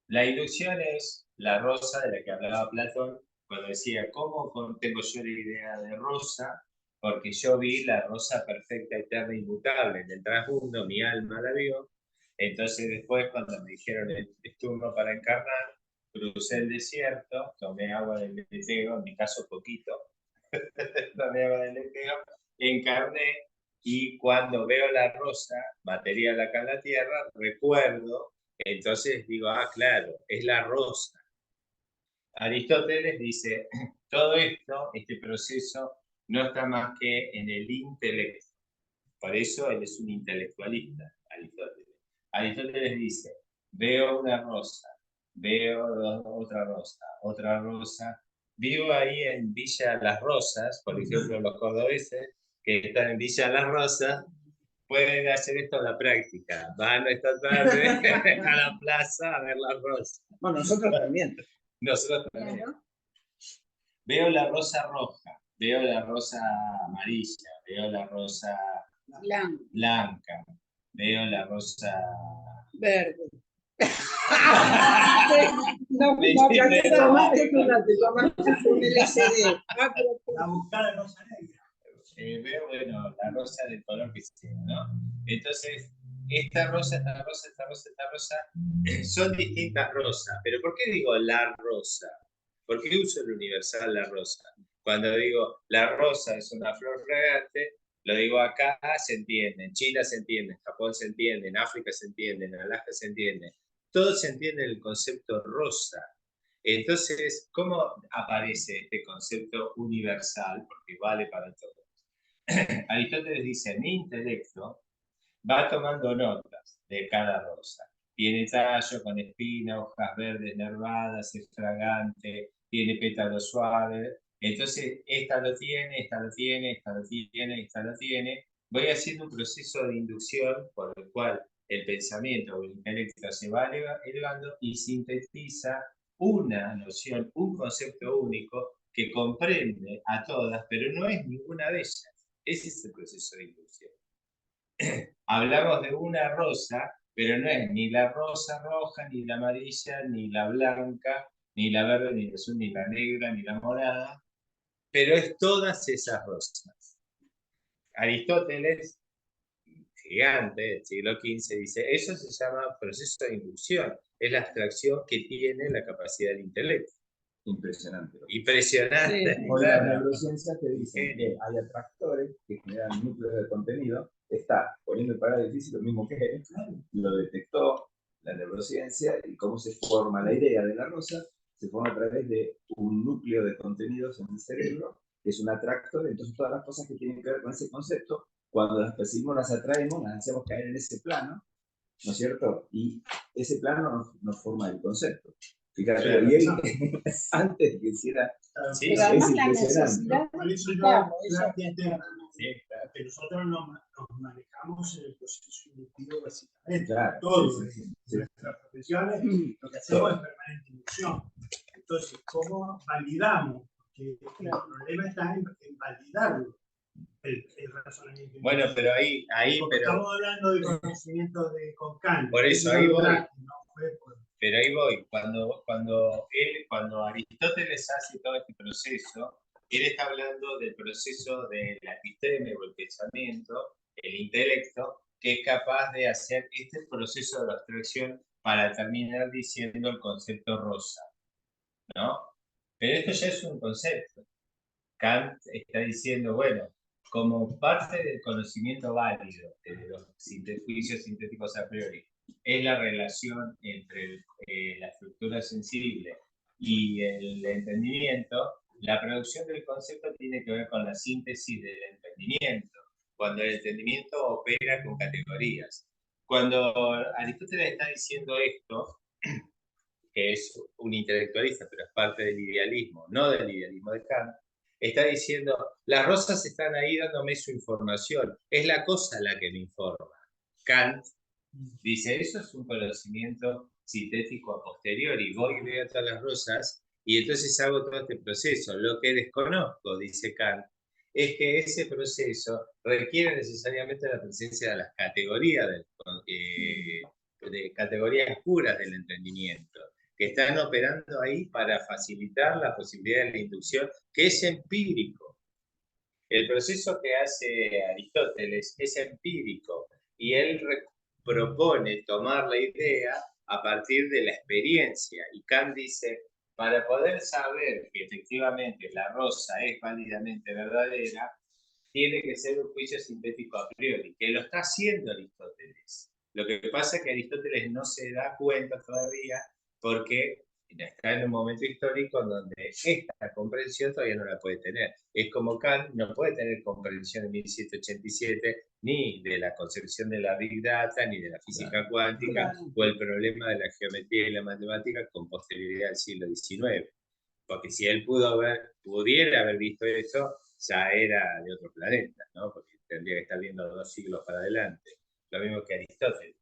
[SPEAKER 1] La inducción es la rosa de la que hablaba Platón cuando decía, ¿cómo tengo yo la idea de rosa? Porque yo vi la rosa perfecta, eterna, inmutable en el transmundo, mi alma la vio. Entonces después cuando me dijeron es turno para encarnar, crucé el desierto, tomé agua del leteo, en mi caso poquito, tomé agua del leteo, encarné y cuando veo la rosa material acá en la tierra, recuerdo, entonces digo, ah, claro, es la rosa. Aristóteles dice, todo esto, este proceso, no está más que en el intelecto. Por eso él es un intelectualista, Aristóteles. Aristóteles dice, veo una rosa, veo otra rosa. Vivo ahí en Villa Las Rosas, por ejemplo, los cordobeses que están en Villa Las Rosas, pueden hacer esto a la práctica. Van esta tarde a la plaza a ver las rosas.
[SPEAKER 3] Bueno, nosotros también.
[SPEAKER 1] Nosotros también.
[SPEAKER 2] Claro.
[SPEAKER 1] Veo la rosa roja, veo la rosa amarilla, veo la rosa blanca, veo la rosa
[SPEAKER 2] Verde.
[SPEAKER 3] No, tomaste un LSD.
[SPEAKER 4] La buscada no se negra.
[SPEAKER 1] veo, bueno, la rosa del color que sea, ¿no? Entonces, esta rosa, esta rosa, esta rosa, esta rosa, son distintas rosas. Pero ¿por qué digo la rosa? ¿Por qué uso el universal la rosa? Cuando digo la rosa es una flor fragante, lo digo acá, se entiende, en China se entiende, en Japón se entiende, en África se entiende, en Alaska se entiende. Todo se entiende en el concepto rosa. Entonces, ¿cómo aparece este concepto universal? Porque vale para todo. Aristóteles dice, mi intelecto va tomando notas de cada rosa. Tiene tallo con espina, hojas verdes nervadas, es fragante, tiene pétalos suaves. Entonces, esta lo tiene, esta lo tiene, esta lo tiene, esta lo tiene. Voy haciendo un proceso de inducción por el cual el pensamiento o el intelecto se va elevando y sintetiza una noción, un concepto único que comprende a todas, pero no es ninguna de ellas. Ese es el proceso de inducción. Hablamos de una rosa, pero no es ni la rosa roja, ni la amarilla, ni la blanca, ni la verde, ni la azul, ni la negra, ni la morada, pero es todas esas rosas. Aristóteles, gigante del siglo XV, dice, eso se llama proceso de inducción, es la abstracción que tiene la capacidad del intelecto.
[SPEAKER 5] Impresionante.
[SPEAKER 1] Impresionante.
[SPEAKER 2] Sí.
[SPEAKER 5] Hoy las
[SPEAKER 1] Claro.
[SPEAKER 5] neurociencias te dicen que hay atractores que generan núcleos de contenido. Está poniendo el parado difícil lo mismo que él, lo detectó la neurociencia y cómo se forma la idea de la rosa, se forma a través de un núcleo de contenidos en el cerebro, que es un atractor. Entonces todas las cosas que tienen que ver con ese concepto, cuando las percibimos, las atraemos, las hacemos caer en ese plano, ¿no es cierto? Y ese plano nos forma el concepto. Fíjate,
[SPEAKER 1] Claro.
[SPEAKER 5] y él antes de que hiciera...
[SPEAKER 1] Sí,
[SPEAKER 2] Pero
[SPEAKER 5] es
[SPEAKER 2] además la
[SPEAKER 5] impresionante.
[SPEAKER 2] necesidad
[SPEAKER 4] Por
[SPEAKER 2] de
[SPEAKER 4] eso yo
[SPEAKER 2] explicarlo, eso
[SPEAKER 4] planteé
[SPEAKER 2] es
[SPEAKER 4] el tema,
[SPEAKER 1] sí, claro.
[SPEAKER 4] que nosotros nos manejamos en el proceso inductivo básicamente.
[SPEAKER 5] Claro,
[SPEAKER 4] Todo
[SPEAKER 5] sí, sí,
[SPEAKER 4] en
[SPEAKER 5] sí.
[SPEAKER 4] nuestras profesiones, lo que hacemos es permanente inducción. Entonces, ¿cómo validamos? Porque el problema está en validarlo, el razonamiento.
[SPEAKER 1] Bueno, pero
[SPEAKER 4] Porque
[SPEAKER 1] pero
[SPEAKER 4] estamos hablando de conocimiento con Kant.
[SPEAKER 1] por eso,
[SPEAKER 4] Yo
[SPEAKER 1] ahí
[SPEAKER 4] lo
[SPEAKER 1] voy.
[SPEAKER 4] traje, no fue por-
[SPEAKER 1] Pero ahí voy, cuando Aristóteles hace todo este proceso, él está hablando del proceso de la episteme o el pensamiento, el intelecto, que es capaz de hacer este proceso de abstracción para terminar diciendo el concepto rosa, ¿no? Pero esto ya es un concepto. Kant está diciendo, bueno, como parte del conocimiento válido de los juicios sintéticos a priori, es la relación entre la estructura sensible y el entendimiento, la producción del concepto tiene que ver con la síntesis del entendimiento, cuando el entendimiento opera con categorías. Cuando Aristóteles está diciendo esto, que es un intelectualista, pero es parte del idealismo, no del idealismo de Kant, está diciendo, las rosas están ahí dándome su información, es la cosa la que me informa. Kant dice, eso es un conocimiento sintético a posteriori, voy y veo todas las rosas y entonces hago todo este proceso. Lo que desconozco, dice Kant, es que ese proceso requiere necesariamente la presencia de las categorías, de categorías puras del entendimiento, que están operando ahí para facilitar la posibilidad de la inducción, que es empírico. El proceso que hace Aristóteles es empírico y él propone tomar la idea a partir de la experiencia. Y Kant dice, para poder saber que efectivamente la rosa es válidamente verdadera, tiene que ser un juicio sintético a priori, que lo está haciendo Aristóteles. Lo que pasa es que Aristóteles no se da cuenta todavía porque está en un momento histórico en donde esta comprensión todavía no la puede tener. Es como Kant no puede tener comprensión en 1787 ni de la concepción de la Big Data, ni de la física cuántica, o el problema de la geometría y la matemática con posterioridad al siglo XIX. Porque si él pudiera haber visto eso, ya era de otro planeta, ¿no? Porque tendría que estar viendo 2 siglos para adelante. Lo mismo que Aristóteles.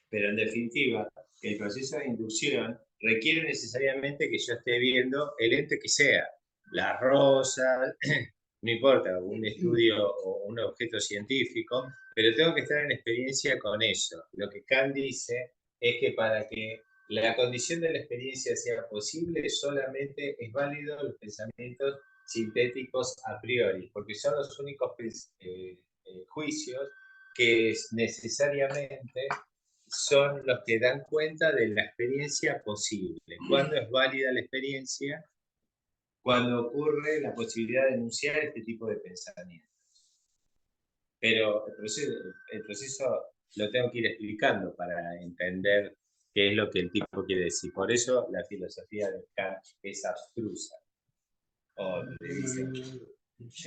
[SPEAKER 1] Pero en definitiva, el proceso de inducción requiere necesariamente que yo esté viendo el ente que sea. La rosa, no importa, un estudio o un objeto científico, pero tengo que estar en experiencia con eso. Lo que Kant dice es que para que la condición de la experiencia sea posible, solamente es válido los pensamientos sintéticos a priori, porque son los únicos juicios que necesariamente son los que dan cuenta de la experiencia posible. ¿Cuándo es válida la experiencia? Cuando ocurre la posibilidad de enunciar este tipo de pensamientos. Pero el proceso lo tengo que ir explicando para entender qué es lo que el tipo quiere decir. Por eso la filosofía de Kant es abstrusa. O le dicen,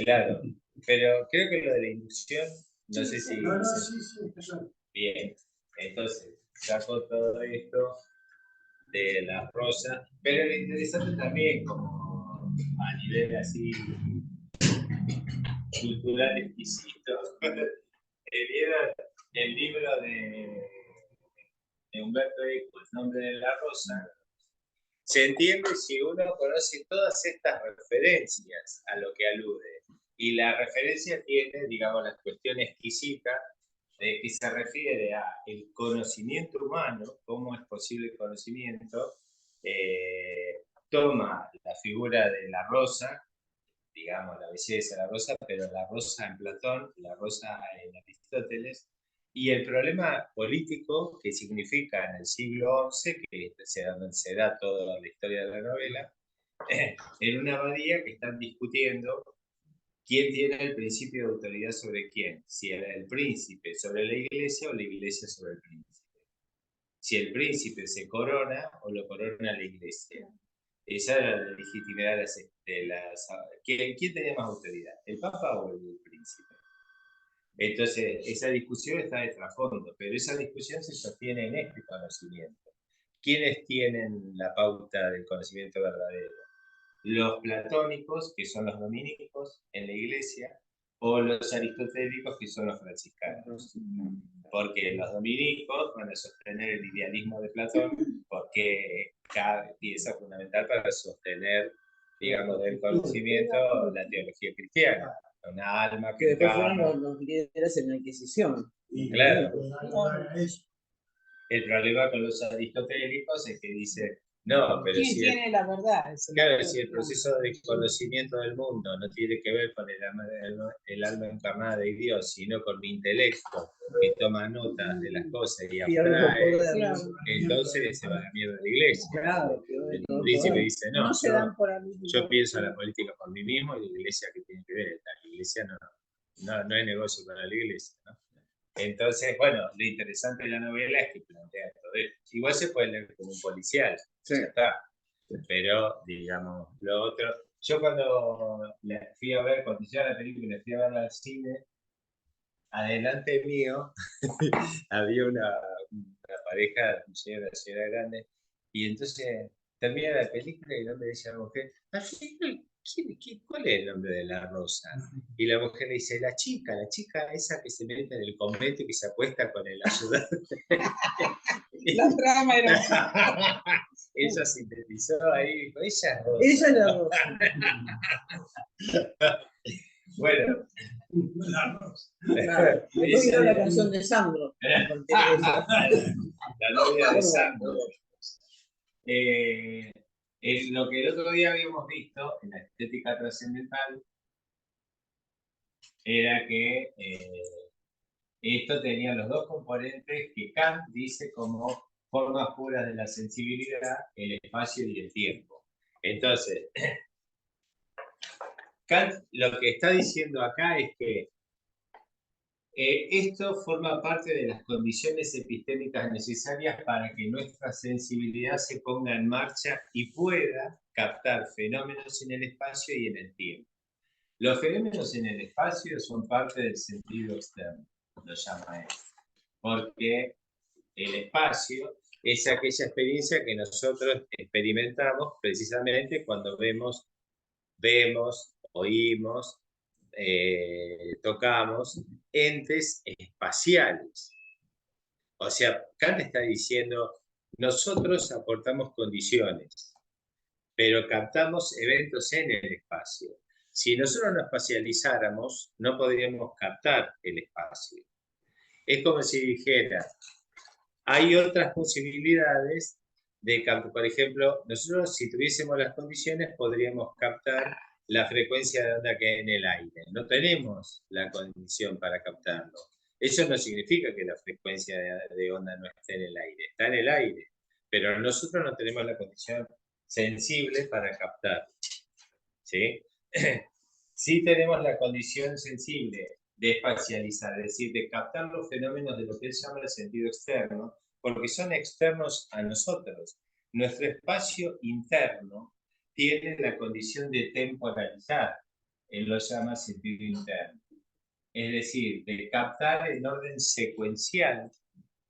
[SPEAKER 1] claro, pero creo que lo de la inducción, no sé si...
[SPEAKER 4] No, sí, eso.
[SPEAKER 1] Bien, entonces saco todo esto de la rosa, pero lo interesante también, como a nivel así cultural exquisito, vieron el libro de Humberto Eco, El nombre de la rosa. Se entiende si uno conoce todas estas referencias a lo que alude. Y la referencia tiene, digamos, la cuestión exquisita que se refiere a el conocimiento humano, cómo es posible el conocimiento, toma la figura de la rosa, digamos, la belleza de la rosa, pero la rosa en Platón, la rosa en Aristóteles, Y el problema político que significa en el siglo XI, que se da toda la historia de la novela, en una abadía que están discutiendo quién tiene el principio de autoridad sobre quién, si el príncipe sobre la iglesia o la iglesia sobre el príncipe. Si el príncipe se corona o lo corona la iglesia. Esa era la legitimidad de las... ¿Quién tenía más autoridad? ¿El papa o el príncipe? Entonces, esa discusión está de trasfondo, pero esa discusión se sostiene en este conocimiento. ¿Quiénes tienen la pauta del conocimiento verdadero? Los platónicos, que son los dominicos en la iglesia, o los aristotélicos, que son los franciscanos. Porque los dominicos van a sostener el idealismo de Platón, porque cada pieza fundamental para sostener, digamos, del conocimiento la teología cristiana. Una alma
[SPEAKER 3] Que después fueron los líderes en la Inquisición.
[SPEAKER 1] Claro. El problema con los aristotélicos es que dice, no, pero
[SPEAKER 2] ¿Quién
[SPEAKER 1] si
[SPEAKER 2] tiene la verdad?
[SPEAKER 1] claro, si el proceso de conocimiento del mundo no tiene que ver con el alma encarnada de Dios, sino con mi intelecto, que toma notas de las cosas y abstrae, entonces se va a la mierda de la iglesia.
[SPEAKER 3] Claro,
[SPEAKER 1] El príncipe dice, no,
[SPEAKER 2] se dan por
[SPEAKER 1] yo pienso la política por mí mismo y la iglesia que tiene que ver. La iglesia no es negocio para la iglesia, ¿no? Entonces, bueno, lo interesante de la novela es que plantea todo esto. Igual se puede leer como un policial, ya está. Pero, digamos, lo otro... Yo cuando fui a ver, cuando hicieron la película, fui a verla al cine, adelante mío había una pareja, una señora grande, y entonces termina la película y el hombre dice a la mujer, al final, ¿cuál es el nombre de la rosa? Y la mujer le dice, la chica esa que se mete en el convento y que se acuesta con el ayudante.
[SPEAKER 2] La trama era...
[SPEAKER 1] Ella sintetizó ahí, dijo, ella es rosa.
[SPEAKER 3] Ella es la rosa.
[SPEAKER 1] Bueno.
[SPEAKER 3] Claro. Después vino la canción de Sandro.
[SPEAKER 1] La novia de Sandro. Lo que el otro día habíamos visto en la estética trascendental era que esto tenía los dos componentes que Kant dice como formas puras de la sensibilidad, el espacio y el tiempo. Entonces, Kant lo que está diciendo acá es que esto forma parte de las condiciones epistémicas necesarias para que nuestra sensibilidad se ponga en marcha y pueda captar fenómenos en el espacio y en el tiempo. Los fenómenos en el espacio son parte del sentido externo, lo llama él, porque el espacio es aquella experiencia que nosotros experimentamos precisamente cuando vemos, oímos, tocamos entes espaciales. O sea, Kant está diciendo, nosotros aportamos condiciones, pero captamos eventos en el espacio. Si nosotros nos espacializáramos, no podríamos captar el espacio. Es como si dijera, hay otras posibilidades de captar. Por ejemplo, nosotros si tuviésemos las condiciones podríamos captar la frecuencia de onda que hay en el aire. No tenemos la condición para captarlo. Eso no significa que la frecuencia de onda no esté en el aire. Está en el aire, pero nosotros no tenemos la condición sensible para captarlo. ¿Sí? Sí tenemos la condición sensible de espacializar, es decir, de captar los fenómenos de lo que él llama el sentido externo, porque son externos a nosotros. Nuestro espacio interno tiene la condición de temporalizar, él lo llama sentido interno. Es decir, de captar en orden secuencial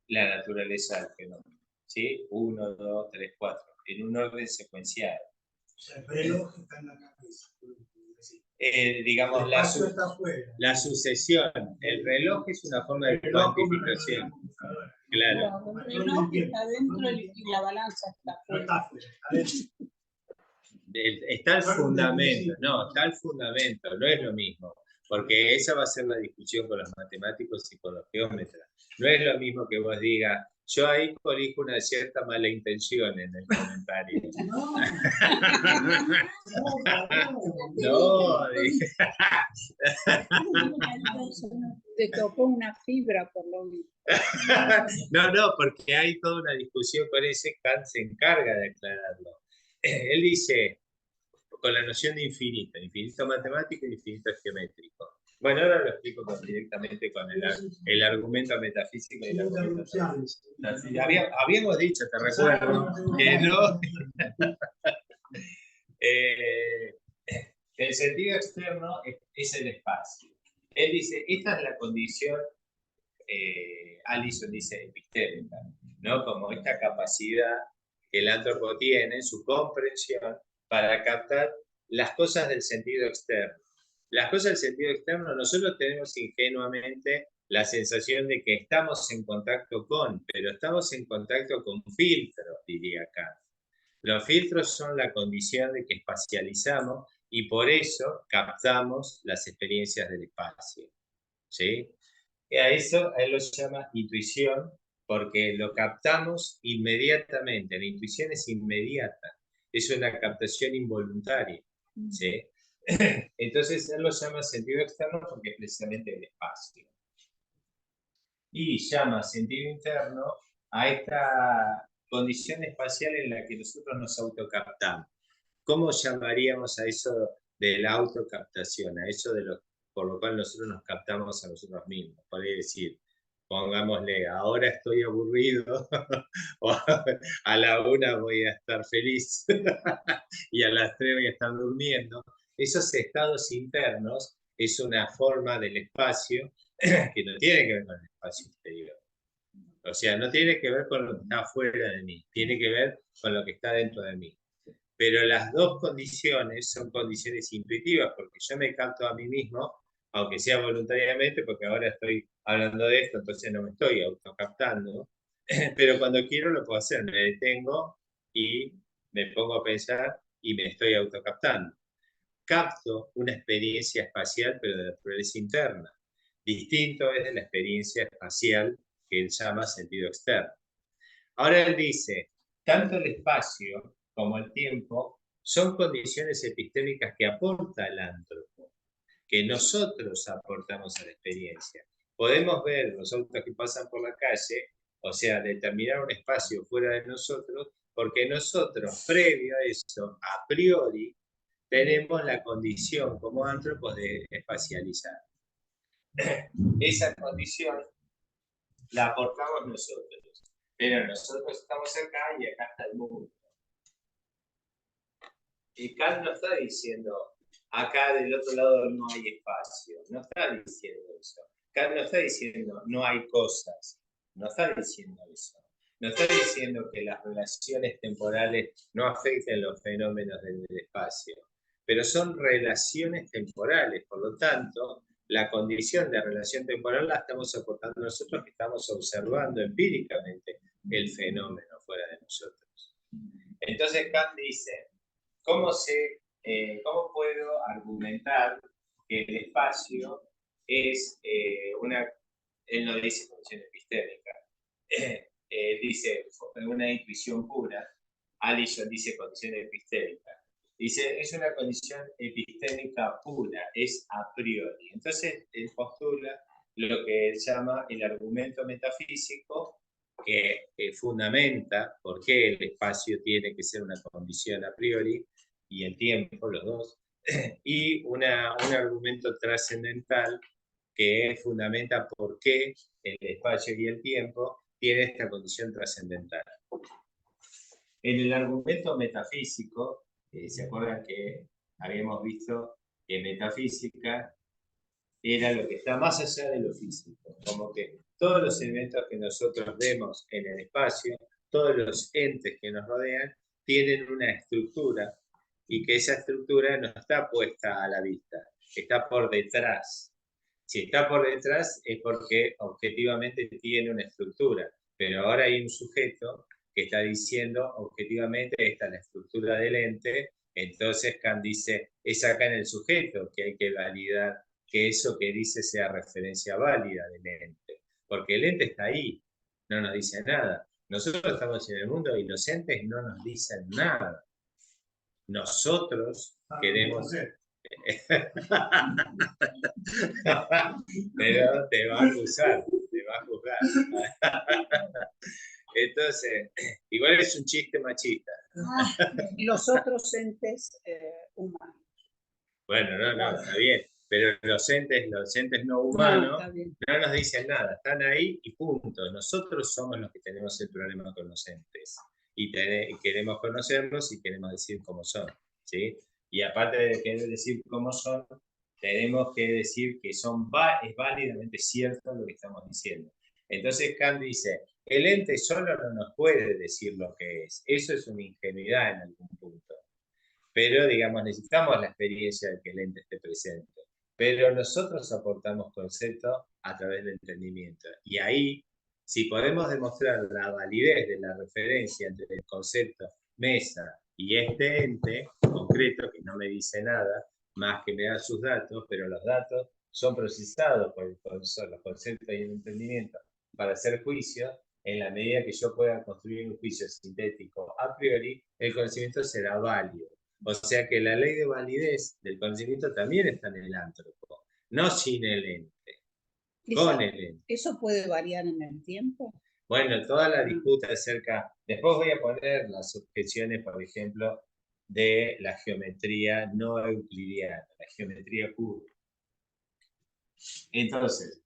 [SPEAKER 1] la naturaleza del fenómeno. ¿Sí? 1, 2, 3, 4, en un orden secuencial.
[SPEAKER 4] O sea, el reloj está en la cabeza.
[SPEAKER 1] Digamos, la sucesión. El reloj es una forma de cuantificación. Claro.
[SPEAKER 2] El reloj está dentro y la balanza está fuera.
[SPEAKER 1] Está el fundamento, está el fundamento, no es lo mismo, porque esa va a ser la discusión con los matemáticos y con los geómetras. No es lo mismo que vos digas, Yo ahí colijo una cierta mala intención en el comentario. No, dije.
[SPEAKER 2] Te tocó una fibra por lo visto.
[SPEAKER 1] No, porque hay toda una discusión con ese. Kant se encarga de aclararlo. Él dice, con la noción de infinito, infinito matemático y infinito geométrico. Bueno, ahora lo explico directamente con el argumento metafísico y el argumento. Habíamos dicho, te recuerdo, que no. El sentido externo es el espacio. Él dice, esta es la condición, Allison dice epistémica, ¿no? Como esta capacidad que el antropo tiene, su comprensión, para captar las cosas del sentido externo. Las cosas del sentido externo, nosotros tenemos ingenuamente la sensación de que estamos en contacto con, pero estamos en contacto con filtros, diría Kant. Los filtros son la condición de que espacializamos y por eso captamos las experiencias del espacio. ¿Sí? Y a eso él lo llama intuición, porque lo captamos inmediatamente. La intuición es inmediata, es una captación involuntaria. ¿Sí? Entonces él lo llama sentido externo porque es precisamente el espacio. Y llama sentido interno a esta condición espacial en la que nosotros nos autocaptamos. ¿Cómo llamaríamos a eso de la autocaptación? A eso de por lo cual nosotros nos captamos a nosotros mismos. Podría decir, pongámosle, ahora estoy aburrido, o a la 1 voy a estar feliz, y a las 3 voy a estar durmiendo. Esos estados internos es una forma del espacio que no tiene que ver con el espacio exterior. O sea, no tiene que ver con lo que está fuera de mí, tiene que ver con lo que está dentro de mí. Pero las dos condiciones son condiciones intuitivas, porque yo me capto a mí mismo, aunque sea voluntariamente, porque ahora estoy hablando de esto, entonces no me estoy autocaptando, pero cuando quiero lo puedo hacer, me detengo y me pongo a pensar y me estoy autocaptando. Capto una experiencia espacial, pero de naturaleza interna. Distinto es de la experiencia espacial que él llama sentido externo. Ahora él dice, tanto el espacio como el tiempo son condiciones epistémicas que aporta el antropo, que nosotros aportamos a la experiencia. Podemos ver los autos que pasan por la calle, o sea, determinar un espacio fuera de nosotros, porque nosotros, previo a eso, a priori, tenemos la condición como antropos de espacializar. Esa condición la aportamos nosotros, pero nosotros estamos acá y acá está el mundo. Y Kant no está diciendo, acá del otro lado no hay espacio, no está diciendo eso. Kant no está diciendo, no hay cosas, no está diciendo eso. No está diciendo que las relaciones temporales no afecten los fenómenos del espacio, pero son relaciones temporales, por lo tanto, la condición de relación temporal la estamos aportando nosotros, que estamos observando empíricamente el fenómeno fuera de nosotros. Entonces Kant dice, ¿cómo puedo argumentar que el espacio es él no dice condición epistémica, dice una intuición pura, Allison dice condición epistémica. Dice, es una condición epistémica pura, es a priori. Entonces, él postula lo que él llama el argumento metafísico, que fundamenta por qué el espacio tiene que ser una condición a priori, y el tiempo, los dos, y un argumento trascendental que fundamenta por qué el espacio y el tiempo tienen esta condición trascendental. En el argumento metafísico, ¿se acuerdan que habíamos visto que metafísica era lo que está más allá de lo físico? Como que todos los elementos que nosotros vemos en el espacio, todos los entes que nos rodean, tienen una estructura y que esa estructura no está puesta a la vista, está por detrás. Si está por detrás es porque objetivamente tiene una estructura, pero ahora hay un sujeto que está diciendo objetivamente esta es la estructura del ente, entonces Kant dice, es acá en el sujeto que hay que validar que eso que dice sea referencia válida del ente, porque el ente está ahí, no nos dice nada. Nosotros estamos en el mundo y los entes no nos dicen nada. Nosotros queremos... Pero te va a acusar, te va a juzgar. Entonces, igual es un chiste machista.
[SPEAKER 2] Los otros entes humanos.
[SPEAKER 1] Bueno, no, está bien. Pero los entes no humanos no nos dicen nada, están ahí y punto. Nosotros somos los que tenemos el problema con los entes. Y queremos conocerlos y queremos decir cómo son, ¿sí? Y aparte de querer decir cómo son, tenemos que decir que es válidamente cierto lo que estamos diciendo. Entonces Kant dice, el ente solo no nos puede decir lo que es. Eso es una ingenuidad en algún punto. Pero, digamos, necesitamos la experiencia de que el ente esté presente. Pero nosotros aportamos conceptos a través del entendimiento. Y ahí, si podemos demostrar la validez de la referencia entre el concepto mesa y este ente concreto, que no me dice nada, más que me da sus datos, pero los datos son procesados por los conceptos y el entendimiento para hacer juicios, en la medida que yo pueda construir un juicio sintético a priori, el conocimiento será válido. O sea que la ley de validez del conocimiento también está en el ántropo, no sin el ente, con el ente.
[SPEAKER 2] ¿Eso puede variar en el tiempo?
[SPEAKER 1] Bueno, toda la disputa acerca... Después voy a poner las objeciones, por ejemplo, de la geometría no euclidiana, la geometría curva. Entonces,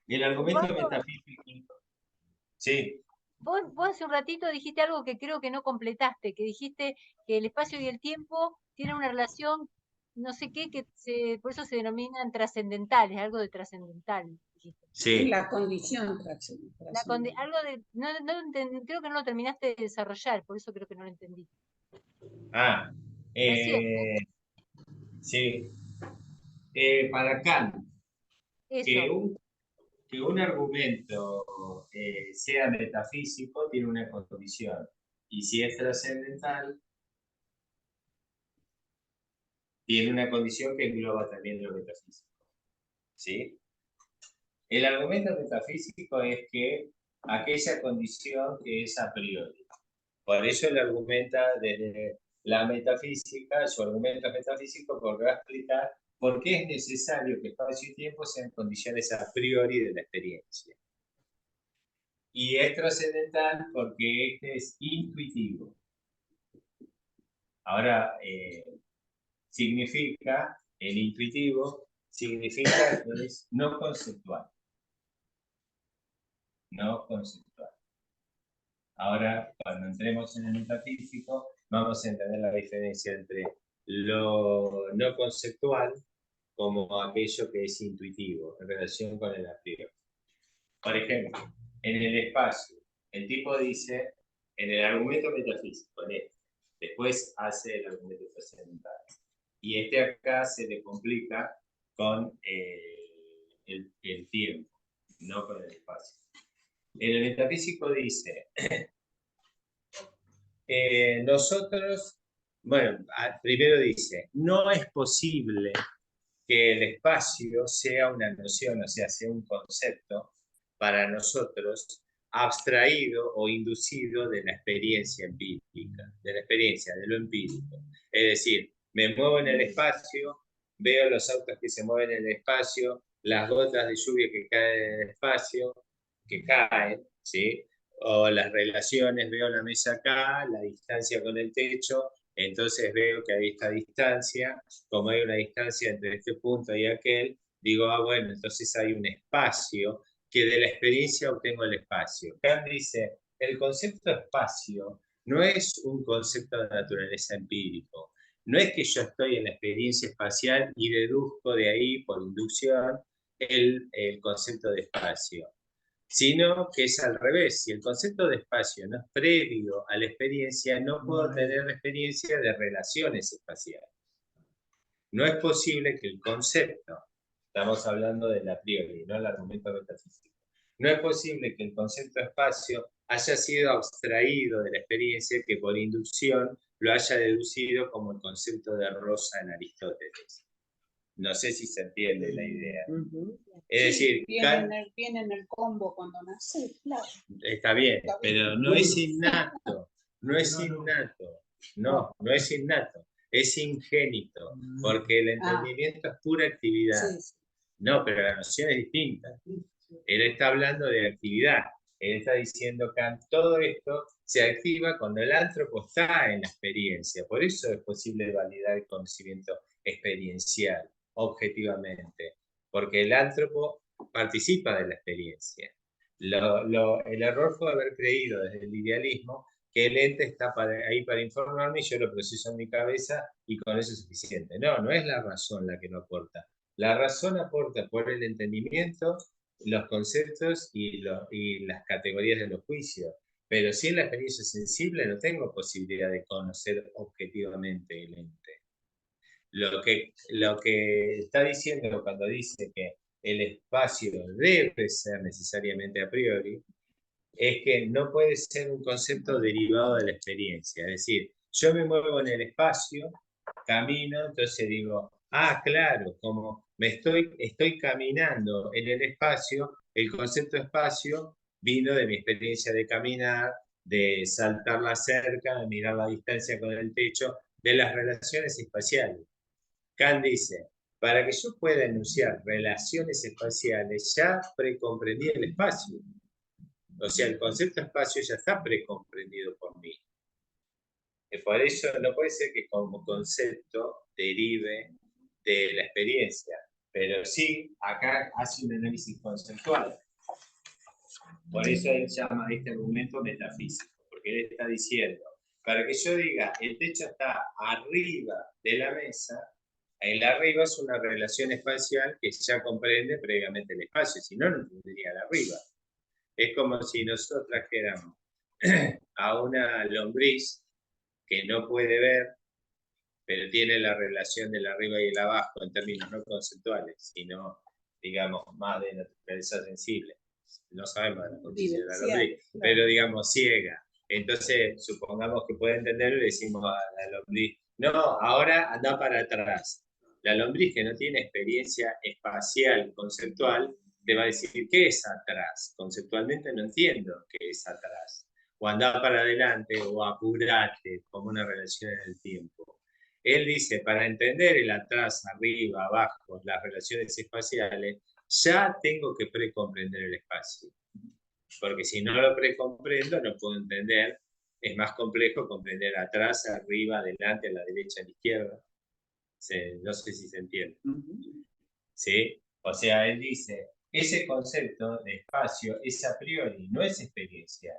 [SPEAKER 1] el argumento metafísico... Sí.
[SPEAKER 6] Vos hace un ratito dijiste algo que creo que no completaste, que dijiste que el espacio y el tiempo tienen una relación, no sé qué, por eso se denominan trascendentales, algo de trascendental.
[SPEAKER 1] Sí.
[SPEAKER 2] La condición trascendental.
[SPEAKER 6] Algo de, creo que no lo terminaste de desarrollar, por eso creo que no lo entendí.
[SPEAKER 1] Sí. Para Kant, que un argumento sea metafísico tiene una condición, y si es trascendental, tiene una condición que engloba también lo metafísico. ¿Sí? El argumento metafísico es que aquella condición que es a priori. Por eso él argumenta desde la metafísica, su argumento es metafísico porque va a explicar por qué es necesario que espacio y tiempo sean condiciones a priori de la experiencia. Y es trascendental porque este es intuitivo. Ahora, significa, el intuitivo, significa que es no conceptual. No conceptual. Ahora, cuando entremos en el metafísico, vamos a entender la diferencia entre lo no conceptual como aquello que es intuitivo en relación con el a priori. Por ejemplo, en el espacio, el tipo dice, en el argumento metafísico, en este, después hace el argumento trascendental. Y este acá se le complica con el tiempo, no con el espacio. En el metafísico dice, nosotros, bueno, primero dice, no es posible que el espacio sea una noción, o sea, sea un concepto para nosotros abstraído o inducido de la experiencia empírica, de la experiencia, de lo empírico. Es decir, me muevo en el espacio, veo los autos que se mueven en el espacio, las gotas de lluvia que caen en el espacio, que caen, ¿sí? O las relaciones, veo la mesa acá, la distancia con el techo, entonces veo que hay esta distancia, como hay una distancia entre este punto y aquel, digo, bueno, entonces hay un espacio, que de la experiencia obtengo el espacio. Kant dice, el concepto espacio no es un concepto de naturaleza empírico, no es que yo estoy en la experiencia espacial y deduzco de ahí, por inducción, el concepto de espacio, sino que es al revés. Si el concepto de espacio no es previo a la experiencia, no puedo tener la experiencia de relaciones espaciales. No es posible que el concepto, estamos hablando del a priori, no el argumento metafísico, no es posible que el concepto de espacio haya sido abstraído de la experiencia que por inducción lo haya deducido como el concepto de Rosa en Aristóteles. No sé si se entiende la idea.
[SPEAKER 3] Ujú.
[SPEAKER 1] Es decir,
[SPEAKER 2] viene en el combo cuando nace, claro.
[SPEAKER 1] está bien,
[SPEAKER 2] Está bien.
[SPEAKER 1] pero no es innato, no es innato, no es innato, es ingénito, porque el entendimiento es pura actividad.
[SPEAKER 2] Sí, sí.
[SPEAKER 1] No, pero la noción es distinta. Él está hablando de actividad. Él está diciendo que todo esto se activa cuando el antropo está en la experiencia. Por eso es posible validar el conocimiento experiencial, objetivamente. Porque el antropo participa de la experiencia. El error fue haber creído desde el idealismo que el ente está ahí para informarme y yo lo proceso en mi cabeza y con eso es suficiente. No, no es la razón la que no aporta. La razón aporta por el entendimiento, los conceptos y las categorías de los juicios. Pero sin la experiencia sensible no tengo posibilidad de conocer objetivamente el ente. Lo que está diciendo cuando dice que el espacio debe ser necesariamente a priori, es que no puede ser un concepto derivado de la experiencia. Es decir, yo me muevo en el espacio, camino, entonces digo, claro, como estoy caminando en el espacio, el concepto espacio vino de mi experiencia de caminar, de saltar la cerca, de mirar la distancia con el techo, de las relaciones espaciales. Kant dice, para que yo pueda enunciar relaciones espaciales, ya precomprendí el espacio. O sea, el concepto espacio ya está precomprendido por mí. Y por eso no puede ser que como concepto derive de la experiencia, pero sí, acá hace un análisis conceptual. Por eso él llama este argumento metafísico, porque él está diciendo, para que yo diga, el techo está arriba de la mesa, el arriba es una relación espacial que ya comprende previamente el espacio, si no, no tendría el arriba. Es como si nosotros trajéramos a una lombriz que no puede ver, pero tiene la relación del arriba y el abajo en términos no conceptuales, sino, digamos, más de naturaleza sensible. No sabemos de la condición de la lombriz, pero digamos ciega. Entonces, supongamos que puede entenderlo y le decimos a la lombriz, no, ahora anda para atrás. La lombriz que no tiene experiencia espacial, conceptual, te va a decir, ¿qué es atrás? Conceptualmente no entiendo qué es atrás. O andá para adelante o apurate, como una relación en el tiempo. Él dice, para entender el atrás, arriba, abajo, las relaciones espaciales, ya tengo que precomprender el espacio. Porque si no lo precomprendo, no puedo entender. Es más complejo comprender atrás, arriba, adelante, a la derecha, a la izquierda. No sé si se entiende. ¿Sí? O sea, él dice, ese concepto de espacio es a priori, no es experiencial.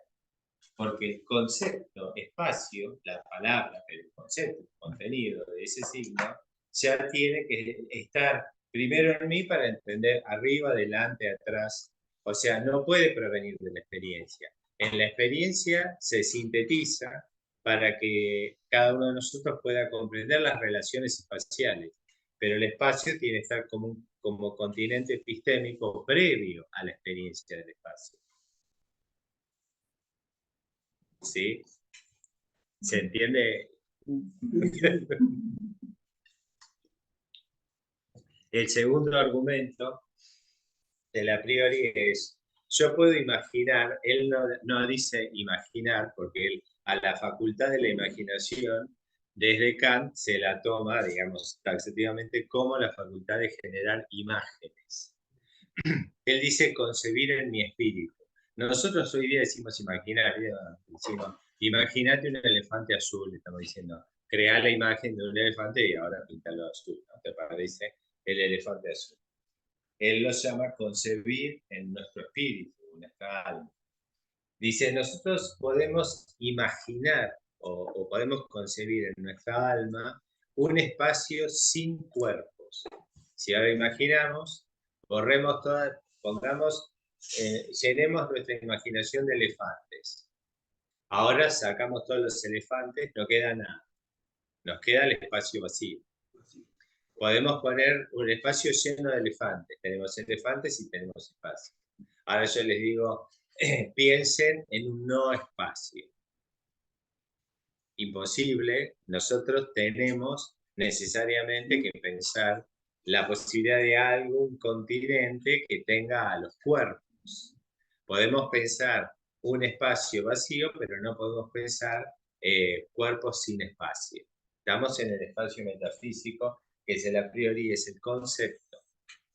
[SPEAKER 1] Porque el concepto espacio, la palabra, pero el concepto, el contenido de ese signo, ya tiene que estar primero en mí para entender arriba, adelante, atrás. O sea, no puede provenir de la experiencia. En la experiencia se sintetiza para que cada uno de nosotros pueda comprender las relaciones espaciales. Pero el espacio tiene que estar como continente epistémico previo a la experiencia del espacio. ¿Sí? ¿Se entiende? El segundo argumento del a priori es, yo puedo imaginar, él no dice imaginar, porque él a la facultad de la imaginación, desde Kant se la toma, digamos, taxativamente como la facultad de generar imágenes. Él dice concebir en mi espíritu. Nosotros hoy día decimos imaginar, decimos, imagínate un elefante azul, estamos diciendo, crear la imagen de un elefante y ahora píntalo azul, ¿no te parece? El elefante azul. Él lo llama concebir en nuestro espíritu, en nuestra alma. Dice, nosotros podemos imaginar o podemos concebir en nuestra alma un espacio sin cuerpos. Si ahora imaginamos, borremos todas, llenemos nuestra imaginación de elefantes. Ahora sacamos todos los elefantes, no queda nada. Nos queda el espacio vacío. Podemos poner un espacio lleno de elefantes. Tenemos elefantes y tenemos espacio. Ahora yo les digo, piensen en un no espacio. Imposible, nosotros tenemos necesariamente que pensar la posibilidad de algún continente que tenga a los cuerpos. Podemos pensar un espacio vacío, pero no podemos pensar cuerpos sin espacio. Estamos en el espacio metafísico, que es el a priori, es el concepto.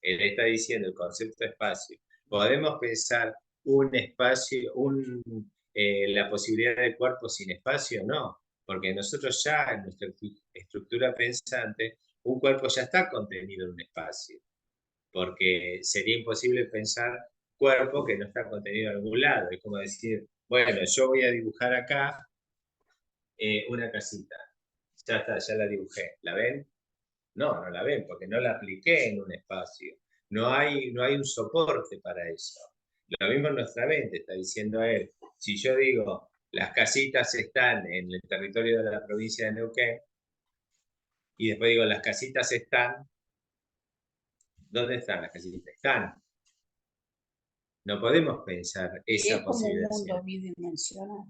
[SPEAKER 1] Él está diciendo el concepto de espacio. ¿Podemos pensar un espacio, la posibilidad de cuerpo sin espacio? No, porque nosotros ya en nuestra estructura pensante, un cuerpo ya está contenido en un espacio, porque sería imposible pensar cuerpo que no está contenido en algún lado. Es como decir, bueno, yo voy a dibujar acá una casita. Ya está, ya la dibujé. ¿La ven? No, no la ven, porque no la apliqué en un espacio. No hay un soporte para eso. Lo mismo en nuestra mente, está diciendo él. Si yo digo, las casitas están en el territorio de la provincia de Neuquén, y después digo, las casitas están, ¿dónde están las casitas? Están. No podemos pensar
[SPEAKER 2] Y
[SPEAKER 1] esa
[SPEAKER 2] es como un
[SPEAKER 1] posibilidad.
[SPEAKER 2] mundo bidimensional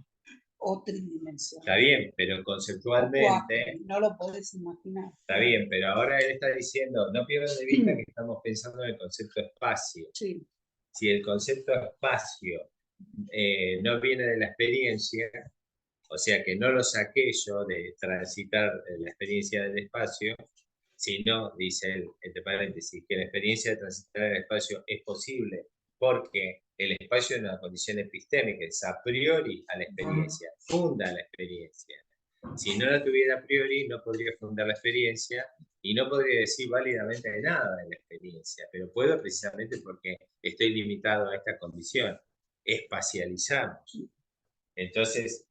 [SPEAKER 2] o tridimensional.
[SPEAKER 1] Está bien, pero
[SPEAKER 2] O
[SPEAKER 1] conceptualmente,
[SPEAKER 2] no lo podés imaginar.
[SPEAKER 1] está bien, pero ahora él está diciendo, no pierdan de vista que estamos pensando en el concepto espacio.
[SPEAKER 2] Sí.
[SPEAKER 1] Si el concepto espacio no viene de la experiencia, o sea que no lo saqué yo de transitar la experiencia del espacio, sino, dice él, entre paréntesis, que la experiencia de transitar el espacio es posible porque el espacio es una condición epistémica, es a priori a la experiencia, funda la experiencia. Si no la tuviera a priori, no podría fundar la experiencia y no podría decir válidamente nada de la experiencia, pero puedo precisamente porque estoy limitado a esta condición. Espacializamos. Entonces,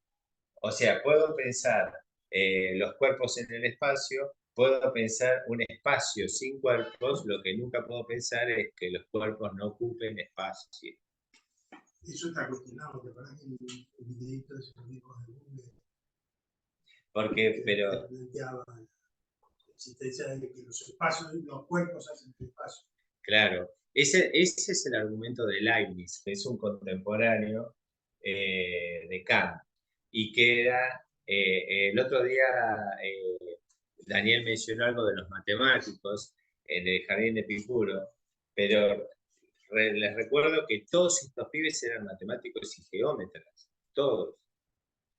[SPEAKER 1] o sea, puedo pensar los cuerpos en el espacio, puedo pensar un espacio sin cuerpos, lo que nunca puedo pensar es que los cuerpos no ocupen espacio.
[SPEAKER 4] Eso está cuestionado, ¿te parece que el videito de esos amigos de Google?
[SPEAKER 1] Porque, pero...
[SPEAKER 4] planteaba la existencia de que los espacios, los cuerpos hacen el espacio.
[SPEAKER 1] Claro, ese es el argumento de Leibniz, que es un contemporáneo de Kant, y que era, el otro día Daniel mencionó algo de los matemáticos en el jardín de Epicuro, pero les recuerdo que todos estos pibes eran matemáticos y geómetras, todos.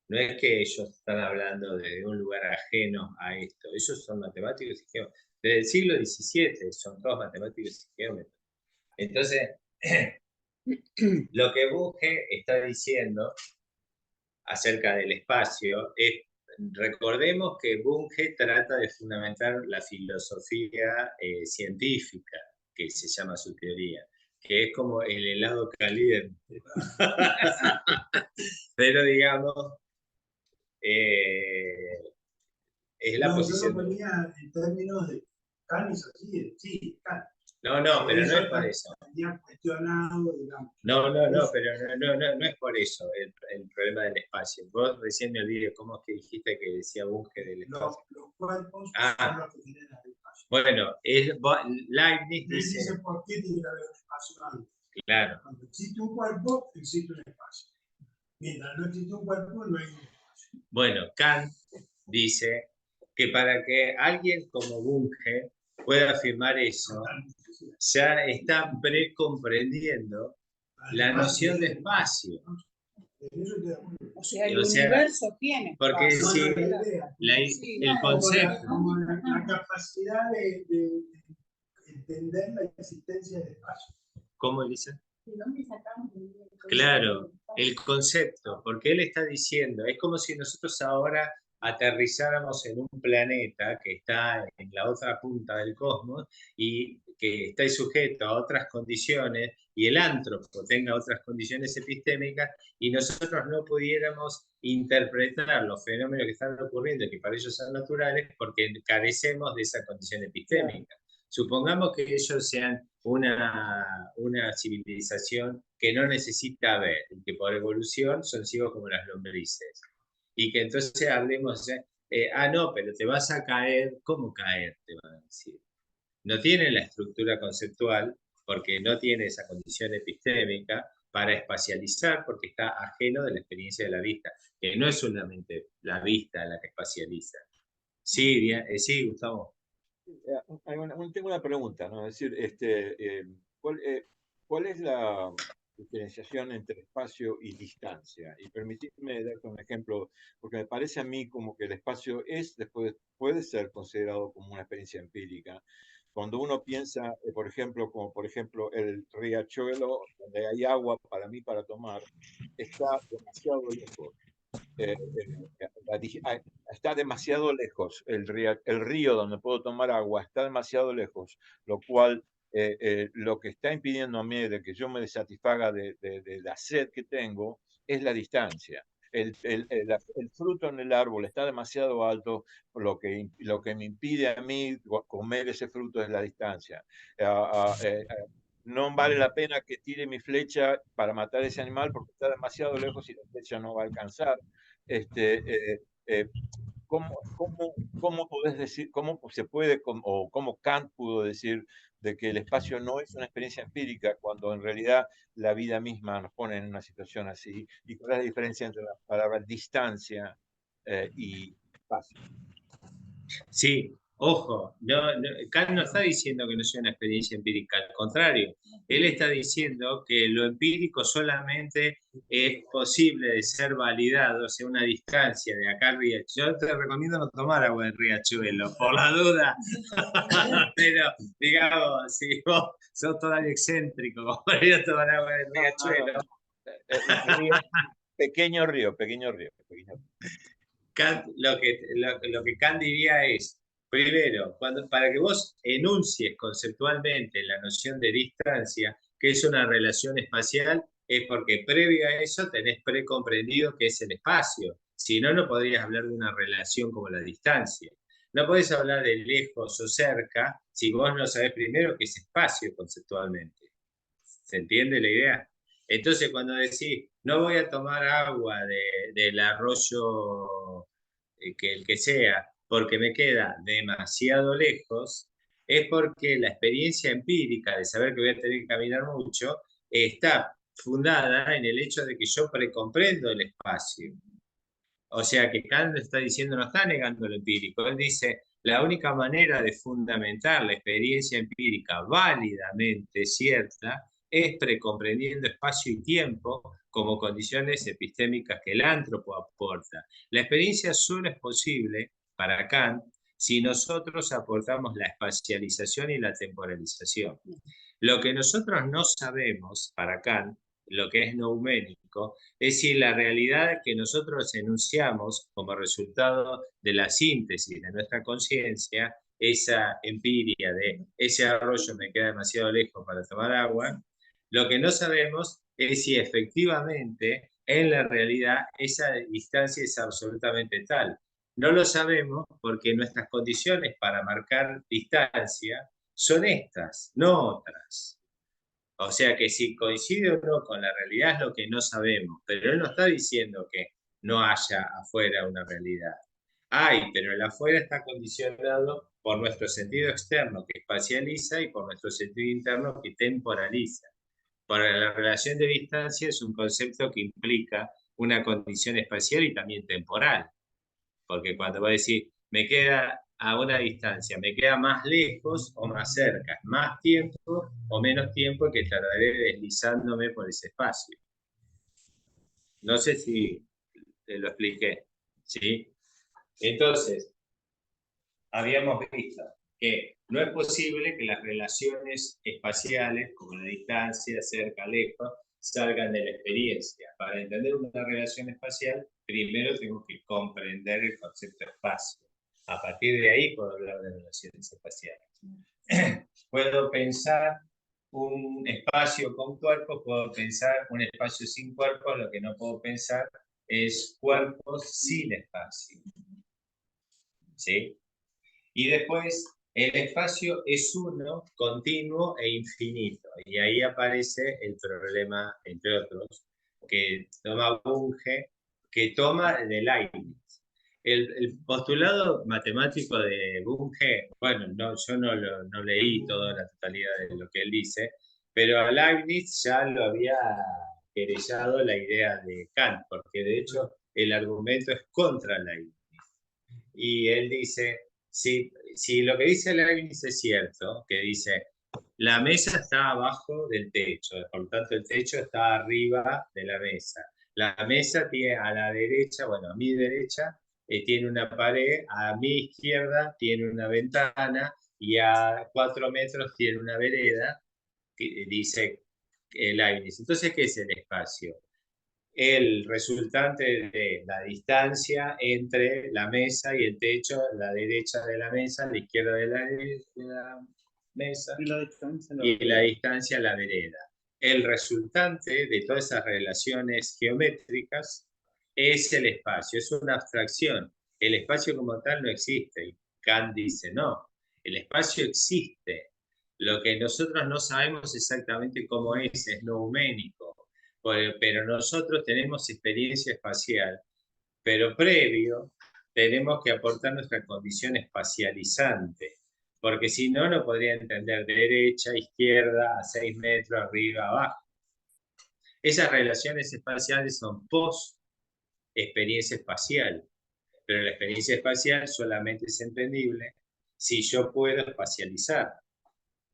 [SPEAKER 1] No es que ellos están hablando de un lugar ajeno a esto, ellos son matemáticos y geómetras. Desde el siglo XVII son todos matemáticos y geómetras. Entonces, lo que Bunge está diciendo acerca del espacio es, recordemos que Bunge trata de fundamentar la filosofía científica, que se llama su teoría, que es como el helado caliente. Pero digamos, es la posición.
[SPEAKER 4] Yo lo ponía en términos de Kant es así, sí, Kant.
[SPEAKER 1] No, pero no es por eso.
[SPEAKER 4] Cuestionado, digamos.
[SPEAKER 1] No, pero no es por eso el problema del espacio. Vos recién me olvidé cómo es que dijiste que decía Bunge del espacio.
[SPEAKER 4] Los cuerpos son los que generan el espacio.
[SPEAKER 1] Bueno, Leibniz
[SPEAKER 4] dice por qué tiene que haber un espacio antes.
[SPEAKER 1] Claro.
[SPEAKER 4] Cuando existe un cuerpo, existe un espacio. Mientras no existe un cuerpo, no hay un espacio.
[SPEAKER 1] Bueno, Kant dice que para que alguien como Bunge pueda afirmar eso, ya está precomprendiendo la noción de espacio.
[SPEAKER 2] O sea, el universo tiene.
[SPEAKER 1] Porque si el concepto.
[SPEAKER 4] Como la capacidad de entender la existencia del espacio.
[SPEAKER 1] ¿Cómo, Elisa? Claro, el concepto, porque él está diciendo, es como si nosotros ahora aterrizáramos en un planeta que está en la otra punta del cosmos y que está sujeto a otras condiciones y el ántropo tenga otras condiciones epistémicas y nosotros no pudiéramos interpretar los fenómenos que están ocurriendo, que para ellos son naturales, porque carecemos de esa condición epistémica. Supongamos que ellos sean una civilización que no necesita ver, y que por evolución son ciegos como las lombrices. Y que entonces hablemos, no, pero te vas a caer, ¿cómo caer? Te van a decir. No tiene la estructura conceptual, porque no tiene esa condición epistémica para espacializar, porque está ajeno de la experiencia de la vista, que no es solamente la vista la que espacializa. Sí, bien, sí, Gustavo.
[SPEAKER 7] tengo una pregunta, ¿no? Es decir, ¿cuál es la diferenciación entre espacio y distancia? Y permitidme darte un ejemplo, porque me parece a mí como que el espacio después puede ser considerado como una experiencia empírica. Cuando uno piensa, por ejemplo, como por ejemplo el riachuelo, donde hay agua para mí para tomar, está demasiado lejos. Está demasiado lejos el río donde puedo tomar agua, está demasiado lejos, lo cual lo que está impidiendo a mí de que yo me satisfaga de la sed que tengo es la distancia. El fruto en el árbol está demasiado alto, lo que me impide a mí comer ese fruto es la distancia. No vale la pena que tire mi flecha para matar a ese animal porque está demasiado lejos y la flecha no va a alcanzar. Este, ¿Cómo podés decir, cómo se puede, o cómo Kant pudo decir de que el espacio no es una experiencia empírica cuando en realidad la vida misma nos pone en una situación así? ¿Y cuál es la diferencia entre la palabra distancia y espacio?
[SPEAKER 1] Sí, ojo, Kant no está diciendo que no sea una experiencia empírica, al contrario, él está diciendo que lo empírico solamente es posible de ser validado, o sea, una distancia de acá al riachuelo. Yo te recomiendo no tomar agua del riachuelo, por la duda, pero digamos, si vos sos todavía excéntrico, como para ir a tomar agua del riachuelo.
[SPEAKER 7] Pequeño río.
[SPEAKER 1] Kant, lo que Kant diría es, primero, para que vos enuncies conceptualmente la noción de distancia, que es una relación espacial, es porque previo a eso tenés precomprendido que es el espacio. Si no, no podrías hablar de una relación como la distancia. No podés hablar de lejos o cerca si vos no sabés primero qué es espacio conceptualmente. ¿Se entiende la idea? Entonces, cuando decís, no voy a tomar agua del arroyo que el que sea, porque me queda demasiado lejos, es porque la experiencia empírica de saber que voy a tener que caminar mucho está fundada en el hecho de que yo precomprendo el espacio. O sea que Kant está diciendo, no está negando lo empírico, él dice, la única manera de fundamentar la experiencia empírica válidamente cierta es precomprendiendo espacio y tiempo como condiciones epistémicas que el antropo aporta. La experiencia solo es posible para Kant si nosotros aportamos la espacialización y la temporalización. Lo que nosotros no sabemos para Kant, lo que es nouménico, es decir, la realidad que nosotros enunciamos como resultado de la síntesis de nuestra conciencia, esa empiria de ese arroyo me queda demasiado lejos para tomar agua, lo que no sabemos es si efectivamente en la realidad esa distancia es absolutamente tal. No lo sabemos porque nuestras condiciones para marcar distancia son estas, no otras. O sea que si coincide o no con la realidad es lo que no sabemos, pero él no está diciendo que no haya afuera una realidad. Hay, pero el afuera está condicionado por nuestro sentido externo que espacializa y por nuestro sentido interno que temporaliza. Para la relación de distancia es un concepto que implica una condición espacial y también temporal, porque cuando va a decir, me queda a una distancia, me queda más lejos o más cerca, más tiempo o menos tiempo que tardaré deslizándome por ese espacio. No sé si te lo expliqué, ¿sí? Entonces, habíamos visto que no es posible que las relaciones espaciales, como la distancia, cerca, lejos, salgan de la experiencia. Para entender una relación espacial, primero tengo que comprender el concepto espacio. A partir de ahí puedo hablar de relaciones espaciales. Puedo pensar un espacio con cuerpos, puedo pensar un espacio sin cuerpos, lo que no puedo pensar es cuerpos sin espacio. ¿Sí? Y después, el espacio es uno, continuo e infinito. Y ahí aparece el problema, entre otros, que toma Bunge, que toma de Leibniz. El postulado matemático de Bunge, bueno, yo no leí toda la totalidad de lo que él dice, pero a Leibniz ya lo había querellado la idea de Kant, porque de hecho el argumento es contra Leibniz. Y él dice, si lo que dice Leibniz es cierto, que dice, la mesa está abajo del techo, por lo tanto el techo está arriba de la mesa. La mesa tiene a la derecha, bueno, a mi derecha, tiene una pared, a mi izquierda tiene una ventana y a 4 metros tiene una vereda, dice Leibniz. Entonces, ¿qué es el espacio? El resultante de la distancia entre la mesa y el techo, la derecha de la mesa, la izquierda de la mesa y la distancia a la vereda. El resultante de todas esas relaciones geométricas es el espacio, es una abstracción. El espacio como tal no existe. Y Kant dice, no, el espacio existe. Lo que nosotros no sabemos exactamente cómo es nouménico. Pero nosotros tenemos experiencia espacial, pero previo tenemos que aportar nuestra condición espacializante, porque si no, no podría entender derecha, izquierda, a 6 metros, arriba, abajo. Esas relaciones espaciales son post-experiencia espacial, pero la experiencia espacial solamente es entendible si yo puedo espacializar.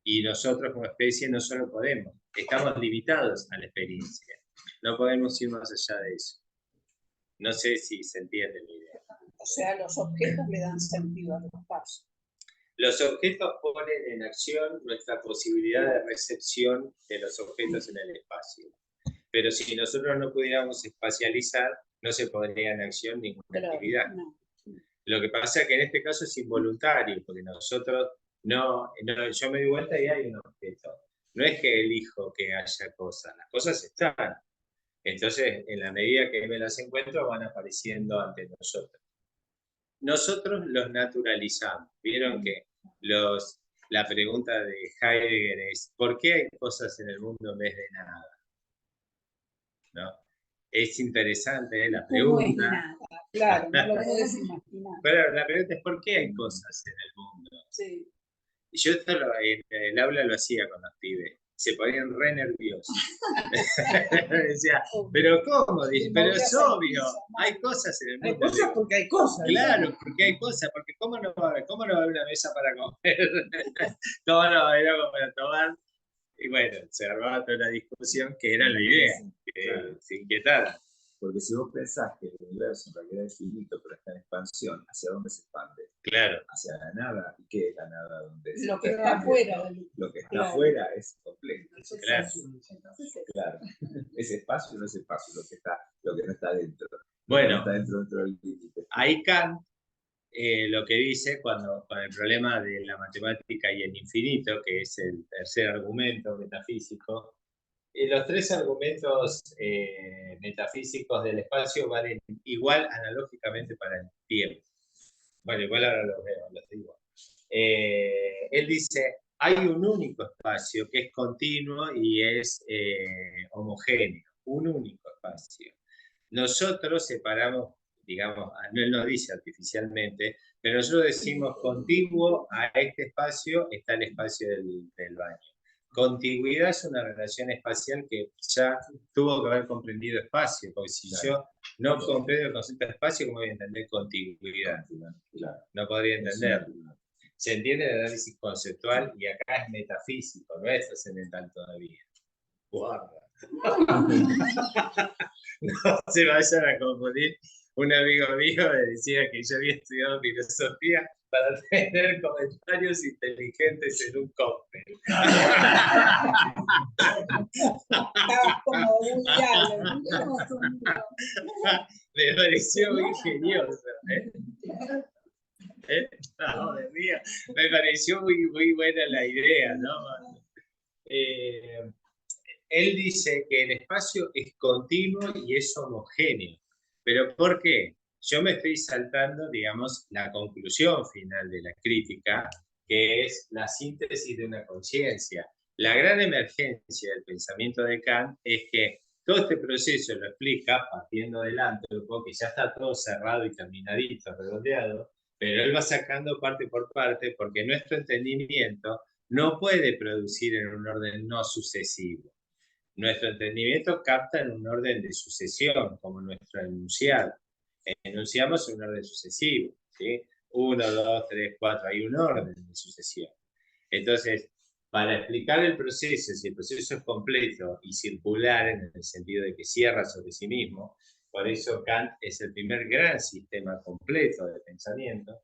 [SPEAKER 1] Y nosotros como especie no solo podemos, estamos limitados a la experiencia. No podemos ir más allá de eso. No sé si se entiende mi idea.
[SPEAKER 2] O sea, los objetos le dan sentido al espacio.
[SPEAKER 1] Los objetos ponen en acción nuestra posibilidad de recepción de los objetos en el espacio. Pero si nosotros no pudiéramos espacializar, no se pondría en acción ninguna actividad. No. Lo que pasa es que en este caso es involuntario, porque nosotros yo me doy vuelta y hay un objeto. No es que elijo que haya cosas, las cosas están. Entonces, en la medida que me las encuentro, van apareciendo ante nosotros. Nosotros los naturalizamos. Vieron que la pregunta de Heidegger es, ¿por qué hay cosas en el mundo en vez de nada? ¿No? Es interesante la pregunta.
[SPEAKER 2] No es nada, claro, no lo puedes imaginar.
[SPEAKER 1] Pero la pregunta es, ¿por qué hay cosas en el mundo?
[SPEAKER 2] Sí.
[SPEAKER 1] Y yo esto en el aula lo hacía con los pibes. Se ponían re nerviosos. Decía, ¿pero cómo? Dice, pero es obvio, hay cosas en el mundo.
[SPEAKER 3] Hay cosas porque hay cosas.
[SPEAKER 1] Claro, porque hay cosas, porque ¿cómo no va a haber una mesa para comer? ¿Cómo no va a haber algo para tomar? Y bueno, se armaba toda la discusión que era la idea, que se inquietara.
[SPEAKER 5] Porque si vos pensás que el universo en realidad es finito, pero está en expansión, ¿hacia dónde se expande?
[SPEAKER 1] Claro.
[SPEAKER 5] Hacia la nada. ¿Y qué es la nada? ¿Dónde
[SPEAKER 2] lo que está afuera.
[SPEAKER 5] Lo que está afuera es complejo.
[SPEAKER 1] Claro.
[SPEAKER 5] Claro. Ese espacio no es espacio, lo que no está dentro.
[SPEAKER 1] Bueno,
[SPEAKER 5] no está dentro del límite.
[SPEAKER 1] Ahí Kant lo que dice con el problema de la matemática y el infinito, que es el tercer argumento metafísico. Los 3 argumentos metafísicos del espacio valen igual analógicamente para el tiempo. Bueno, igual ahora los digo. Él dice, hay un único espacio que es continuo y es homogéneo, un único espacio. Nosotros separamos, digamos, él nos dice artificialmente, pero nosotros decimos contiguo a este espacio está el espacio del baño. Contigüidad es una relación espacial que ya tuvo que haber comprendido espacio, porque si yo no comprendo el concepto de espacio, ¿cómo voy a entender contigüidad? No podría entenderlo. Se entiende el análisis conceptual y acá es metafísico, no es trascendental todavía. Guarda. No se vayan a confundir. Un amigo mío me decía que yo había estudiado filosofía para tener comentarios inteligentes en un cóctel.
[SPEAKER 2] Estabas como un diálogo.
[SPEAKER 1] Me pareció muy ingenioso. No, me pareció muy buena la idea, ¿no? Él dice que el espacio es continuo y es homogéneo. ¿Pero por qué? Yo me estoy saltando, digamos, la conclusión final de la crítica, que es la síntesis de una conciencia. La gran emergencia del pensamiento de Kant es que todo este proceso lo explica partiendo del antropo, que ya está todo cerrado y terminadito, redondeado, pero él va sacando parte por parte porque nuestro entendimiento no puede producir en un orden no sucesivo. Nuestro entendimiento capta en un orden de sucesión, como nuestro enunciado. Enunciamos en un orden sucesivo, ¿sí? 1, 2, 3, 4, hay un orden de sucesión. Entonces, para explicar el proceso, si el proceso es completo y circular en el sentido de que cierra sobre sí mismo, por eso Kant es el primer gran sistema completo de pensamiento.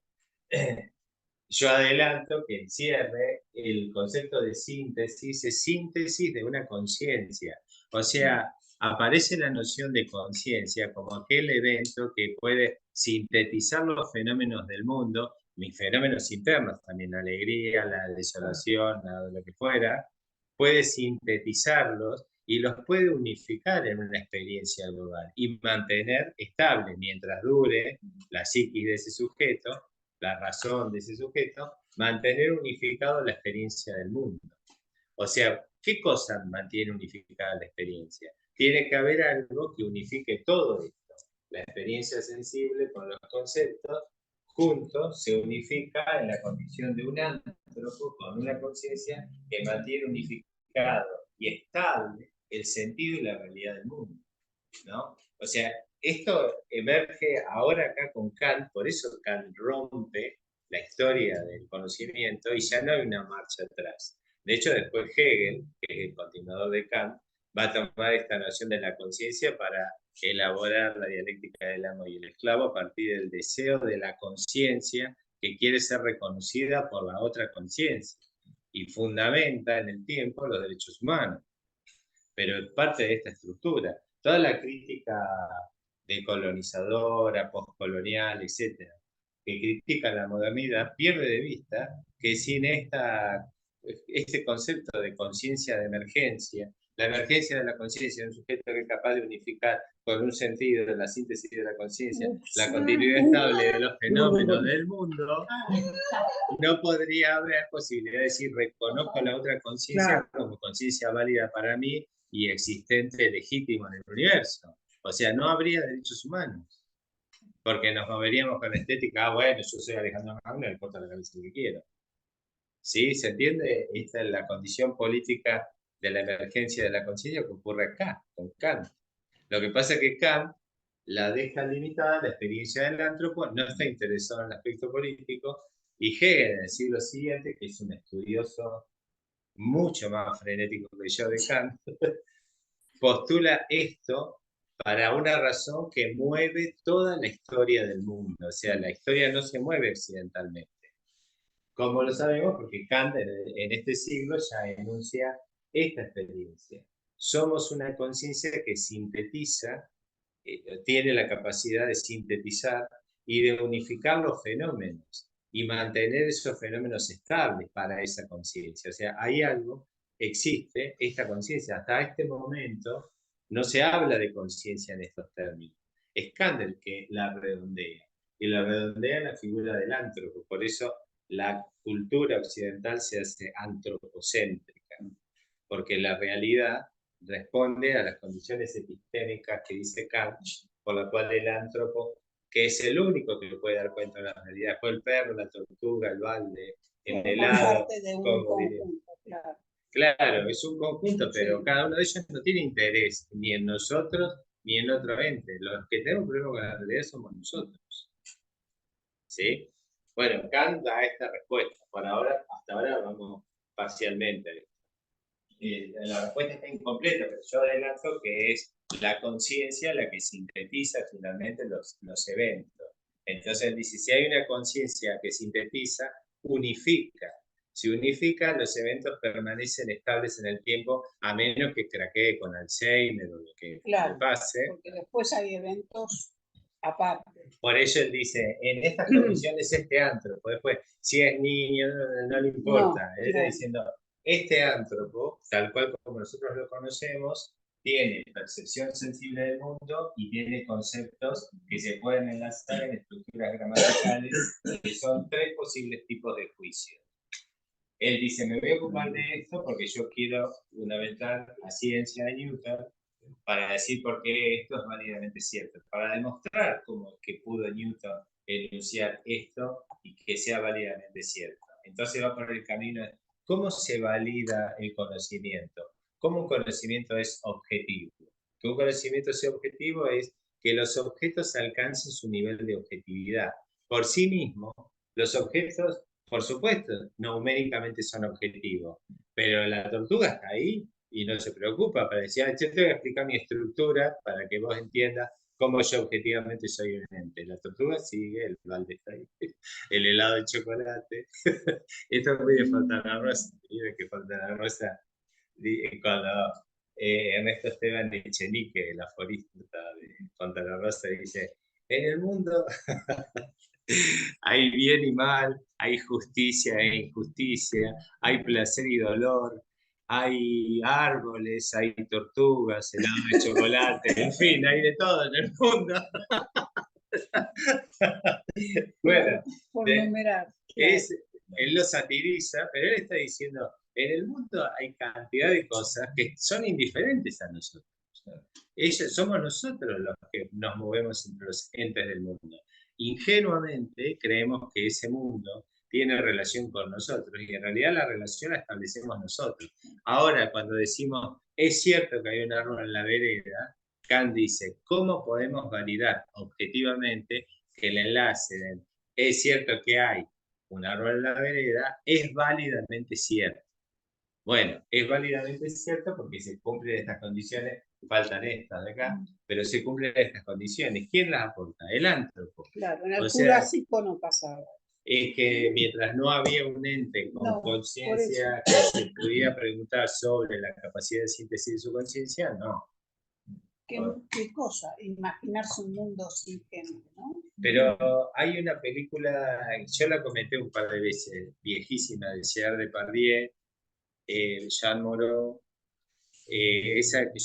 [SPEAKER 1] Yo adelanto que en cierre el concepto de síntesis es síntesis de una conciencia. O sea, aparece la noción de conciencia como aquel evento que puede sintetizar los fenómenos del mundo, mis fenómenos internos también, la alegría, la desolación, lo que fuera, puede sintetizarlos y los puede unificar en una experiencia global y mantener estable mientras dure la psiquis de ese sujeto, la razón de ese sujeto, mantener unificado la experiencia del mundo. O sea, ¿qué cosa mantiene unificada la experiencia? Tiene que haber algo que unifique todo esto. La experiencia sensible con los conceptos, juntos se unifica en la condición de un antropo con una conciencia que mantiene unificado y estable el sentido y la realidad del mundo, ¿no? O sea, esto emerge ahora acá con Kant, por eso Kant rompe la historia del conocimiento y ya no hay una marcha atrás. De hecho, después Hegel, que es el continuador de Kant, va a tomar esta noción de la conciencia para elaborar la dialéctica del amo y el esclavo a partir del deseo de la conciencia que quiere ser reconocida por la otra conciencia y fundamenta en el tiempo los derechos humanos. Pero es parte de esta estructura. Toda la crítica decolonizadora, postcolonial, etcétera, que critica la modernidad, pierde de vista que sin este concepto de conciencia de emergencia, la emergencia de la conciencia de un sujeto que es capaz de unificar con un sentido de la síntesis de la conciencia, la continuidad estable de los fenómenos del mundo, no podría haber posibilidad de decir, reconozco la otra conciencia como conciencia válida para mí y existente, legítimo en el universo. O sea, no habría derechos humanos, porque nos moveríamos con la estética, bueno, yo soy Alejandro Magno, le corto la cabeza lo que quiero. ¿Sí? ¿Se entiende? Esta es la condición política de la emergencia de la conciencia que ocurre acá, con Kant. Lo que pasa es que Kant la deja limitada, la experiencia del antropo, no está interesado en el aspecto político, y Hegel en el siglo siguiente, que es un estudioso mucho más frenético que yo de Kant, postula esto para una razón que mueve toda la historia del mundo. O sea, la historia no se mueve accidentalmente. Como lo sabemos, porque Kant en este siglo ya enuncia esta experiencia. Somos una conciencia que sintetiza, tiene la capacidad de sintetizar y de unificar los fenómenos y mantener esos fenómenos estables para esa conciencia. O sea, hay algo, existe esta conciencia. Hasta este momento no se habla de conciencia en estos términos. Es Kant el que la redondea, y la redondea en la figura del antropo. Por eso la cultura occidental se hace antropocéntrica, porque la realidad responde a las condiciones epistémicas que dice Kant, por la cual el antropo, que es el único que puede dar cuenta de la realidad, fue el perro, la tortuga, el balde, el helado.
[SPEAKER 2] Parte de un conjunto, claro.
[SPEAKER 1] Claro, es un conjunto, pero cada uno de ellos no tiene interés ni en nosotros ni en otro ente. Los que tenemos problema con la realidad somos nosotros. ¿Sí? Bueno, Kant da esta respuesta. Por ahora, hasta ahora vamos parcialmente. La respuesta está incompleta, pero yo adelanto que es la conciencia la que sintetiza finalmente los eventos. Entonces dice, si hay una conciencia que sintetiza, unifica. Si unifica, los eventos permanecen estables en el tiempo, a menos que craquee con Alzheimer o lo que pase.
[SPEAKER 2] Porque después hay eventos aparte.
[SPEAKER 1] Por ello él dice, en estas condiciones este antropo, después, si es niño, no le importa. Él está diciendo, este antropo, tal cual como nosotros lo conocemos, tiene percepción sensible del mundo y tiene conceptos que se pueden enlazar en estructuras gramaticales, que son tres posibles tipos de juicio. Él dice, me voy a ocupar de esto porque yo quiero fundamentar la ciencia de Newton para decir por qué esto es válidamente cierto, para demostrar cómo que pudo Newton enunciar esto y que sea válidamente cierto. Entonces va por el camino de cómo se valida el conocimiento, cómo un conocimiento es objetivo. Que un conocimiento sea objetivo es que los objetos alcancen su nivel de objetividad. Por sí mismo, Los objetos, por supuesto, numéricamente son objetivos, pero la tortuga está ahí y no se preocupa para decir, yo te voy a explicar mi estructura para que vos entiendas cómo yo objetivamente soy un ente. La tortuga sigue, el balde está ahí, el helado de chocolate. Esto es muy de Fontana Rosa, que Fontana Rosa, cuando Ernesto Esteban Echenique, el aforista de Fontana Rosa, dice, en el mundo hay bien y mal, hay justicia e injusticia, hay placer y dolor, hay árboles, hay tortugas, helado de chocolate, en fin, hay de todo en el mundo. Bueno,
[SPEAKER 2] por numerar.
[SPEAKER 1] él lo satiriza, pero él está diciendo, en el mundo hay cantidad de cosas que son indiferentes a nosotros. Somos nosotros los que nos movemos entre los entes del mundo. Ingenuamente creemos que ese mundo tiene relación con nosotros y en realidad la relación la establecemos nosotros. Ahora, cuando decimos, es cierto que hay un árbol en la vereda, Kant dice, ¿cómo podemos validar objetivamente que el enlace de, es cierto que hay un árbol en la vereda, es válidamente cierto? Bueno, es válidamente cierto porque se cumplen estas condiciones, faltan estas de acá, pero se cumplen estas condiciones. ¿Quién las aporta? El ántropo.
[SPEAKER 2] Claro, en el
[SPEAKER 1] O sea,
[SPEAKER 2] Jurásico no pasaba.
[SPEAKER 1] es que mientras no había un ente con
[SPEAKER 2] No,
[SPEAKER 1] conciencia que se pudiera preguntar sobre la capacidad de síntesis de su conciencia, no.
[SPEAKER 2] ¿Qué cosa? Imaginarse un mundo sin gente, ¿no?
[SPEAKER 1] Pero hay una película, yo la comenté un par de veces, viejísima, de Gerard Depardieu, Jean Moreau, esa que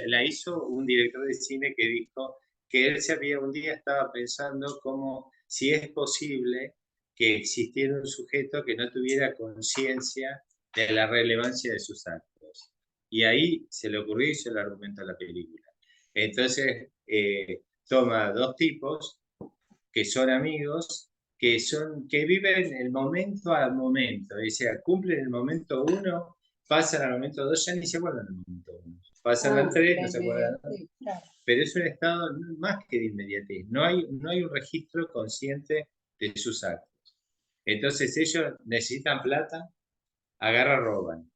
[SPEAKER 1] la hizo un director de cine que dijo que él un día estaba pensando como si es posible que existiera un sujeto que no tuviera conciencia de la relevancia de sus actos. Y ahí se le ocurrió y se le argumenta la película. Entonces, toma dos tipos que son amigos, que viven el momento al momento, o sea, cumplen el momento 1, pasan al momento 2, ya ni se acuerdan del momento 1, pasan al 3, no se acuerdan.
[SPEAKER 2] Claro.
[SPEAKER 1] Pero es un estado más que de inmediatez, no hay un registro consciente de sus actos. Entonces ellos necesitan plata, agarran, roban.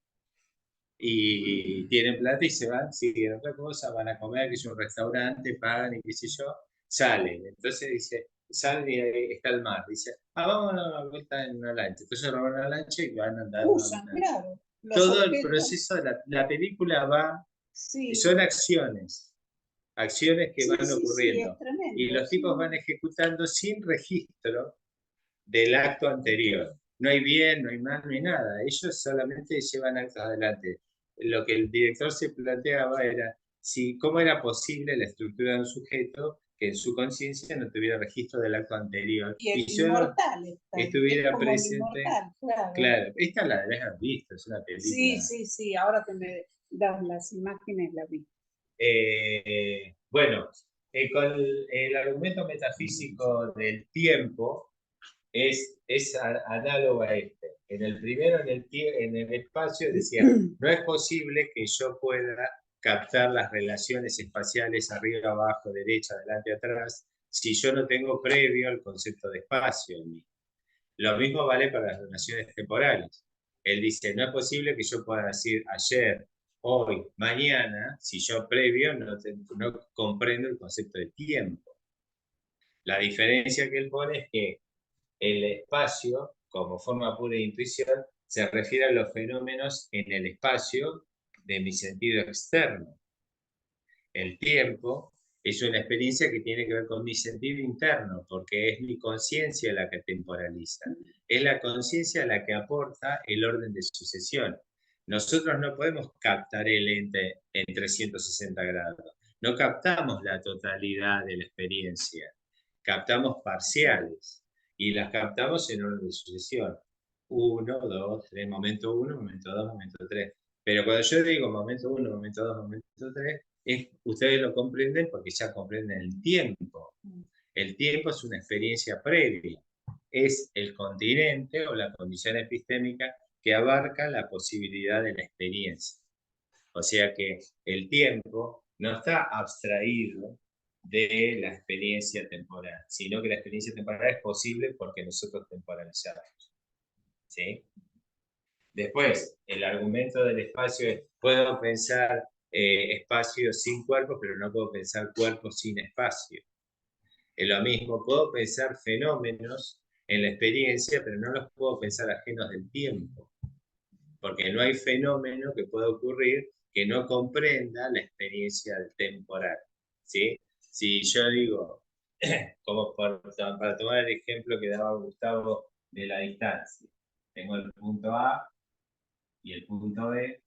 [SPEAKER 1] Y tienen plata y se van, siguen otra cosa, van a comer, que es un restaurante, pagan y qué sé yo, salen. Entonces dice, salen y está el mar. Dice, vamos a dar una vuelta en una lancha. Entonces roban una lancha y van a andar.
[SPEAKER 2] Usan, claro.
[SPEAKER 1] Todo el proceso de la película va, son acciones que van ocurriendo.
[SPEAKER 2] Tremendo,
[SPEAKER 1] y los tipos van ejecutando sin registro del acto anterior. No hay bien, no hay mal, no hay nada. Ellos solamente llevan actos adelante. Lo que el director se planteaba era cómo era posible la estructura de un sujeto que en su conciencia no tuviera registro del acto anterior.
[SPEAKER 2] Y yo
[SPEAKER 1] estuviera presente.
[SPEAKER 2] Inmortal,
[SPEAKER 1] claro, esta la debes haber visto, es una película.
[SPEAKER 2] Sí, ahora que me das las imágenes la vi.
[SPEAKER 1] Bueno, con el argumento metafísico del tiempo, es análogo a este. En el primero, en el espacio, decía, no es posible que yo pueda captar las relaciones espaciales arriba, abajo, derecha, adelante, atrás, si yo no tengo previo el concepto de espacio en mí. Lo mismo vale para las relaciones temporales. Él dice, no es posible que yo pueda decir ayer, hoy, mañana, si yo previo no comprendo el concepto de tiempo. La diferencia que él pone es que el espacio, como forma pura de intuición, se refiere a los fenómenos en el espacio de mi sentido externo. El tiempo es una experiencia que tiene que ver con mi sentido interno, porque es mi conciencia la que temporaliza. Es la conciencia la que aporta el orden de sucesión. Nosotros no podemos captar el ente en 360 grados. No captamos la totalidad de la experiencia. Captamos parciales. Y las captamos en orden de sucesión. 1, 2, 3, momento 1, momento 2, momento 3. Pero cuando yo digo momento 1, momento 2, momento 3, ustedes lo comprenden porque ya comprenden el tiempo. El tiempo es una experiencia previa. Es el continente o la condición epistémica que abarca la posibilidad de la experiencia. O sea que el tiempo no está abstraído de la experiencia temporal, sino que la experiencia temporal es posible porque nosotros temporalizamos. ¿Sí? Después, el argumento del espacio es, puedo pensar espacio sin cuerpo, pero no puedo pensar cuerpo sin espacio. Es lo mismo, puedo pensar fenómenos en la experiencia, pero no los puedo pensar ajenos del tiempo, porque no hay fenómeno que pueda ocurrir que no comprenda la experiencia temporal. ¿Sí? Si yo digo, como para tomar el ejemplo que daba Gustavo de la distancia, tengo el punto A y el punto B,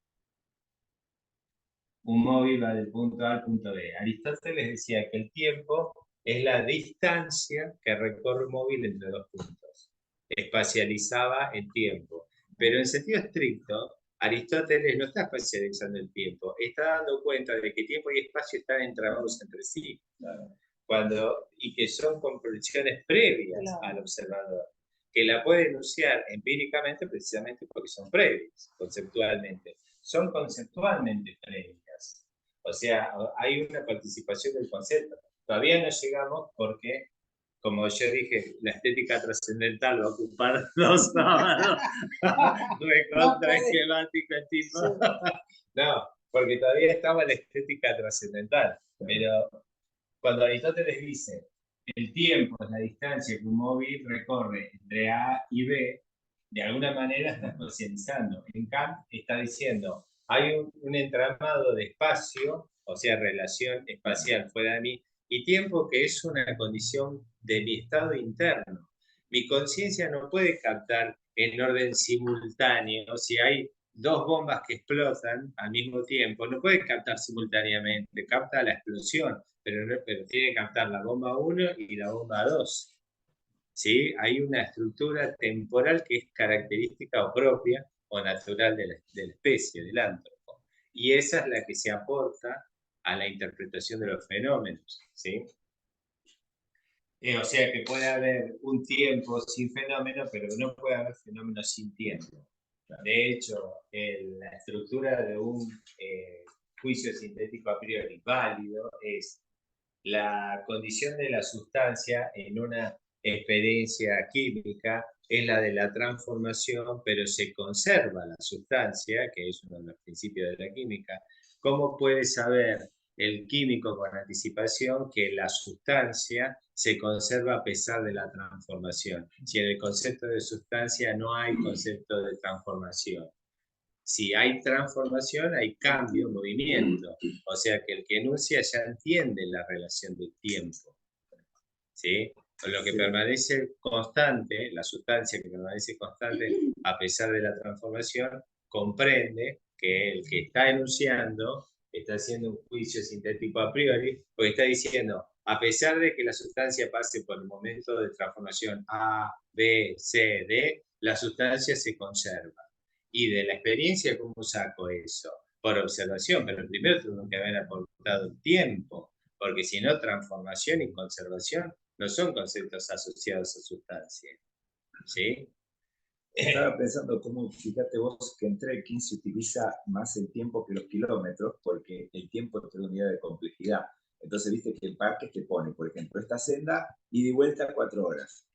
[SPEAKER 1] un móvil va del punto A al punto B. Aristóteles decía que el tiempo es la distancia que recorre un móvil entre dos puntos. Espacializaba el tiempo. Pero en sentido estricto, Aristóteles no está espacializando el tiempo, está dando cuenta de que tiempo y espacio están entramados entre sí. Y que son comprensiones previas al observador, que la puede enunciar empíricamente precisamente porque son previas, conceptualmente. Son conceptualmente previas. O sea, hay una participación del concepto. Todavía no llegamos porque, como yo dije, la estética trascendental va a ocupar 2 sábados. Recontra esquemático el tipo. No, porque todavía estaba la estética trascendental. Pero cuando Aristóteles dice el tiempo es la distancia que un móvil recorre entre A y B, de alguna manera está espacializando. En Kant está diciendo, hay un entramado de espacio, o sea, relación espacial fuera de mí, y tiempo que es una condición de mi estado interno. Mi conciencia no puede captar en orden simultáneo, si hay 2 bombas que explotan al mismo tiempo, no puede captar simultáneamente, capta la explosión, pero tiene que captar la bomba 1 y la bomba 2. ¿Sí? Hay una estructura temporal que es característica o propia o natural de la especie, del ántropo. Y esa es la que se aporta a la interpretación de los fenómenos. ¿Sí? O sea que puede haber un tiempo sin fenómeno, pero no puede haber fenómeno sin tiempo. De hecho, la estructura de un juicio sintético a priori válido es la condición de la sustancia en una experiencia química es la de la transformación, pero se conserva la sustancia, que es uno de los principios de la química. ¿Cómo puede saber el químico con anticipación que la sustancia se conserva a pesar de la transformación? Si en el concepto de sustancia no hay concepto de transformación. Si hay transformación, hay cambio, movimiento. O sea que el que enuncia ya entiende la relación del tiempo. ¿Sí? Lo que permanece constante, la sustancia que permanece constante a pesar de la transformación, comprende que el que está enunciando está haciendo un juicio sintético a priori, porque está diciendo, a pesar de que la sustancia pase por el momento de transformación A, B, C, D, la sustancia se conserva. Y de la experiencia, ¿cómo saco eso? Por observación, pero primero tengo que haber aportado el tiempo, porque si no, transformación y conservación no son conceptos asociados a sustancia. ¿Sí?
[SPEAKER 5] Estaba pensando cómo, fíjate vos, que en trekking se utiliza más el tiempo que los kilómetros, porque el tiempo es una unidad de complejidad. Entonces, viste que el parque te pone, por ejemplo, esta senda ida y vuelta 4 horas.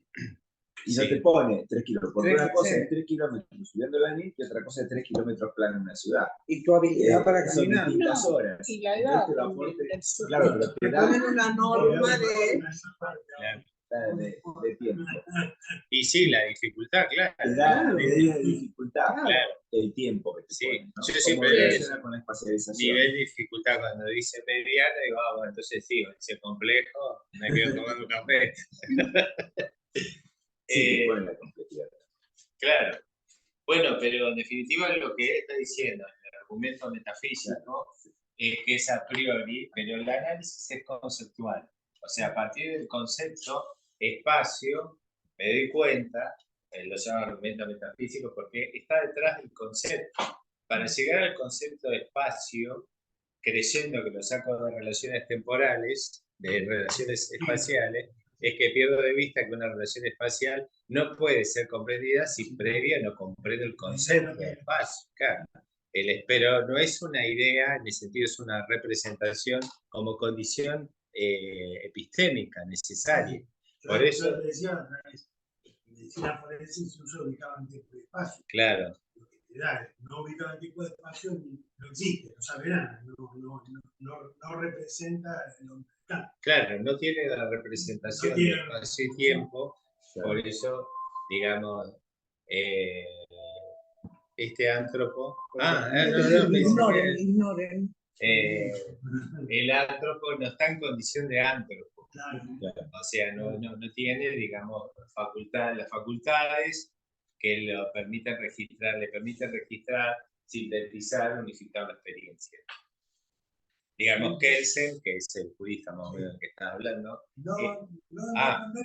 [SPEAKER 5] Y no te pone 3 kilómetros, porque una cosa es 3 kilómetros subiendo la NIT y otra cosa es 3 kilómetros plano en una ciudad.
[SPEAKER 3] Y tu habilidad para
[SPEAKER 5] Son
[SPEAKER 3] caminar.
[SPEAKER 5] distintas horas.
[SPEAKER 2] Y la edad
[SPEAKER 5] Entonces,
[SPEAKER 2] también, del
[SPEAKER 5] claro, pero te da
[SPEAKER 3] Ponen una norma
[SPEAKER 5] de tiempo.
[SPEAKER 1] Y sí, la dificultad, claro.
[SPEAKER 5] Te da medida de dificultad,
[SPEAKER 1] Claro.
[SPEAKER 5] el tiempo que te
[SPEAKER 1] Sí,
[SPEAKER 5] pone, ¿no?
[SPEAKER 1] yo
[SPEAKER 5] ¿Cómo
[SPEAKER 1] siempre
[SPEAKER 5] relaciona con la espacialización?
[SPEAKER 1] nivel de dificultad cuando dice mediana, digo, bueno, entonces sí, ese complejo, me quedo tomando un café.
[SPEAKER 5] Sí, pone la complejidad.
[SPEAKER 1] Claro. Bueno, pero en definitiva lo que él está diciendo, el argumento metafísico, es que es a priori, pero el análisis es conceptual. O sea, a partir del concepto espacio, me doy cuenta, lo llamo argumento metafísico, porque está detrás del concepto. Para llegar al concepto de espacio, creyendo que lo saco de relaciones temporales, de relaciones espaciales, es que pierdo de vista que una relación espacial no puede ser comprendida si previa no comprendo el concepto de espacio. Claro. Pero no es una idea, en el sentido es una representación como condición epistémica necesaria. Por
[SPEAKER 4] Yo
[SPEAKER 1] eso,
[SPEAKER 4] te decía otra vez, medicina forense se usa ubicado en tiempo y espacio.
[SPEAKER 1] claro,
[SPEAKER 4] Lo que te da es no ubicado en tiempo y espacio no existe, no sabe nada, no representa el hombre.
[SPEAKER 1] claro, no tiene la representación
[SPEAKER 4] No
[SPEAKER 1] de
[SPEAKER 4] tiene
[SPEAKER 1] espacio y tiempo, por
[SPEAKER 5] Claro.
[SPEAKER 1] eso, digamos, este ántropo.
[SPEAKER 3] Ignoren.
[SPEAKER 1] El ántropo no está en condición de ántropo.
[SPEAKER 4] Claro.
[SPEAKER 1] O sea, no tiene, digamos, las facultades que le permiten registrar, sintetizar, unificar la experiencia. Digamos, Kelsen, que es el jurista más o menos del que estás hablando.
[SPEAKER 4] No hay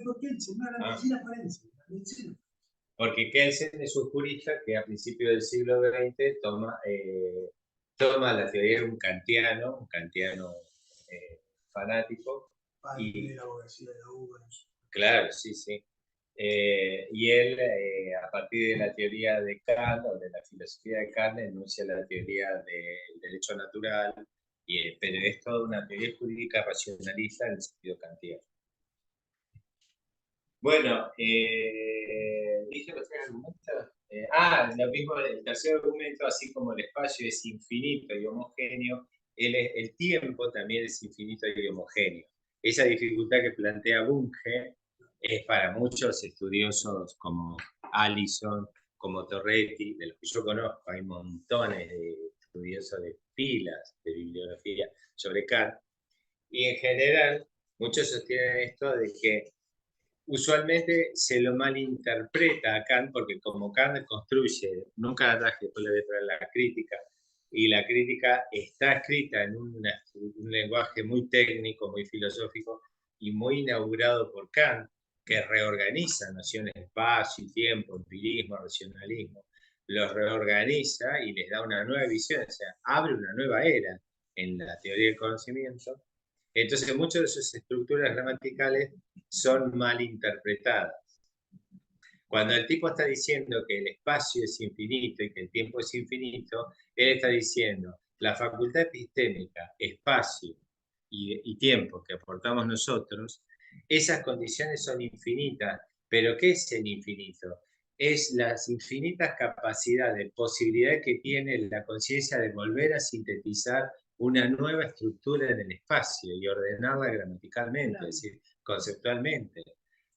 [SPEAKER 4] por qué, no la medicina forense, la medicina.
[SPEAKER 1] Porque Kelsen es un jurista que a principios del siglo XX toma la teoría de un kantiano fanático.
[SPEAKER 4] Padre de la abogacía de la UBA.
[SPEAKER 1] Claro, sí. Y él, a partir de la teoría de Kant, o de la filosofía de Kant, enuncia la teoría del derecho natural, pero es toda una teoría jurídica racionalista en el sentido kantiano. Bueno, dije los tres argumentos. Lo mismo, el tercer argumento, así como el espacio es infinito y homogéneo, el tiempo también es infinito y homogéneo. Esa dificultad que plantea Bunge es para muchos estudiosos como Allison, como Torretti, de los que yo conozco, hay montones de estudiosos de pilas de bibliografía sobre Kant, y en general muchos sostienen esto de que usualmente se lo malinterpreta a Kant, porque como Kant construye, nunca la traje, después le voy a traer la crítica, y la crítica está escrita en un lenguaje muy técnico, muy filosófico, y muy inaugurado por Kant, que reorganiza nociones de espacio y tiempo, empirismo, racionalismo, los reorganiza y les da una nueva visión, o sea, abre una nueva era en la teoría del conocimiento. Entonces, muchas de sus estructuras gramaticales son mal interpretadas. Cuando el tipo está diciendo que el espacio es infinito y que el tiempo es infinito, él está diciendo la facultad epistémica, espacio y tiempo que aportamos nosotros, esas condiciones son infinitas. ¿Pero qué es el infinito? Es las infinitas capacidades, posibilidades que tiene la conciencia de volver a sintetizar una nueva estructura en el espacio y ordenarla gramaticalmente, es decir, conceptualmente.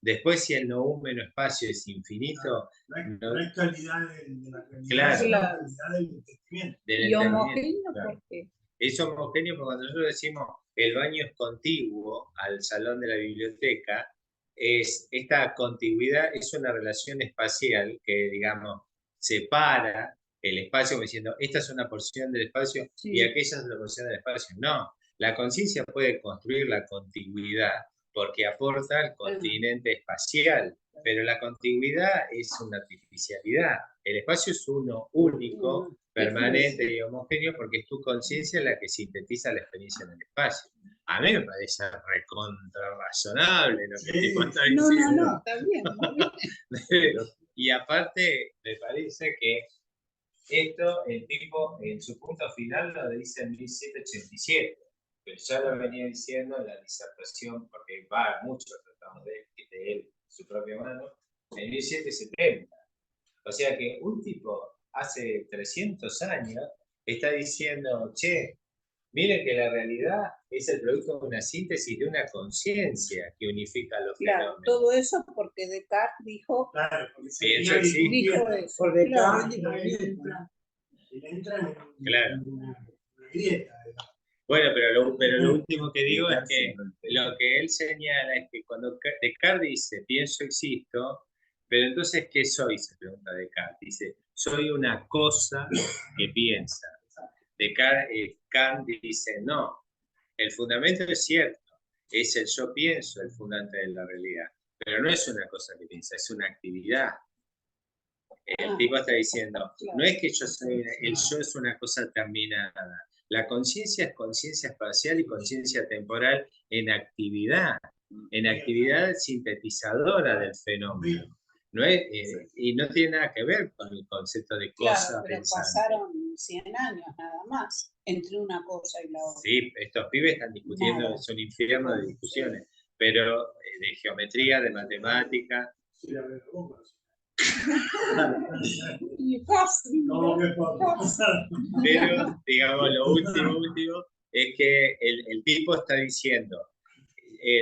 [SPEAKER 1] Después, si el noúmeno espacio es infinito,
[SPEAKER 4] no hay calidad de la realidad,
[SPEAKER 1] claro,
[SPEAKER 4] sino calidad del entendimiento.
[SPEAKER 2] ¿Y homogéneo
[SPEAKER 1] claro.
[SPEAKER 2] por qué?
[SPEAKER 1] Es homogéneo porque cuando nosotros decimos el baño es contiguo al salón de la biblioteca, esta contigüidad es una relación espacial que, digamos, separa el espacio como diciendo, esta es una porción del espacio y aquella es una porción del espacio. No, la conciencia puede construir la contigüidad porque aporta al continente espacial, pero la contigüidad es una artificialidad. El espacio es uno único, permanente y homogéneo porque es tu conciencia la que sintetiza la experiencia en el espacio. A mí me parece recontra razonable lo que el tipo está diciendo.
[SPEAKER 2] No, está bien.
[SPEAKER 1] Y aparte, me parece que esto, el tipo, en su punto final lo dice en 1787, pero ya lo venía diciendo en la disertación, porque muchos tratamos de él, su propia mano, en 1770. O sea que un tipo hace 300 años está diciendo, che, miren que la realidad es el producto de una síntesis de una conciencia que unifica los fenómenos.
[SPEAKER 2] Todo eso porque Descartes dijo,
[SPEAKER 4] Claro,
[SPEAKER 1] Pienso existe.
[SPEAKER 2] dijo eso.
[SPEAKER 3] Por Descartes,
[SPEAKER 4] entra en
[SPEAKER 1] Claro.
[SPEAKER 4] una grieta.
[SPEAKER 1] Bueno, pero lo último que digo es que lo que él señala es que cuando Descartes dice, pienso, existo, pero entonces, ¿qué soy? Se pregunta Descartes. Dice, soy una cosa que piensa. Kant dice, no, el fundamento es cierto, es el yo pienso el fundante de la realidad, pero no es una cosa que piensa, es una actividad. El tipo está diciendo, no es que yo soy, el yo es una cosa terminada. La conciencia es conciencia espacial y conciencia temporal en actividad sintetizadora del fenómeno. No es, y no tiene nada que ver con el concepto de cosa
[SPEAKER 2] pero
[SPEAKER 1] pensante.
[SPEAKER 2] pasaron 100 años nada más, entre una cosa y la otra.
[SPEAKER 1] Sí, estos pibes están discutiendo,
[SPEAKER 2] Nada.
[SPEAKER 1] es un infierno de discusiones, pero de geometría, de matemática.
[SPEAKER 4] Sí, a ver, ¿cómo?
[SPEAKER 2] Y casi,
[SPEAKER 4] No, ¿qué pasa?
[SPEAKER 1] Pero, digamos, lo último es que el tipo está diciendo,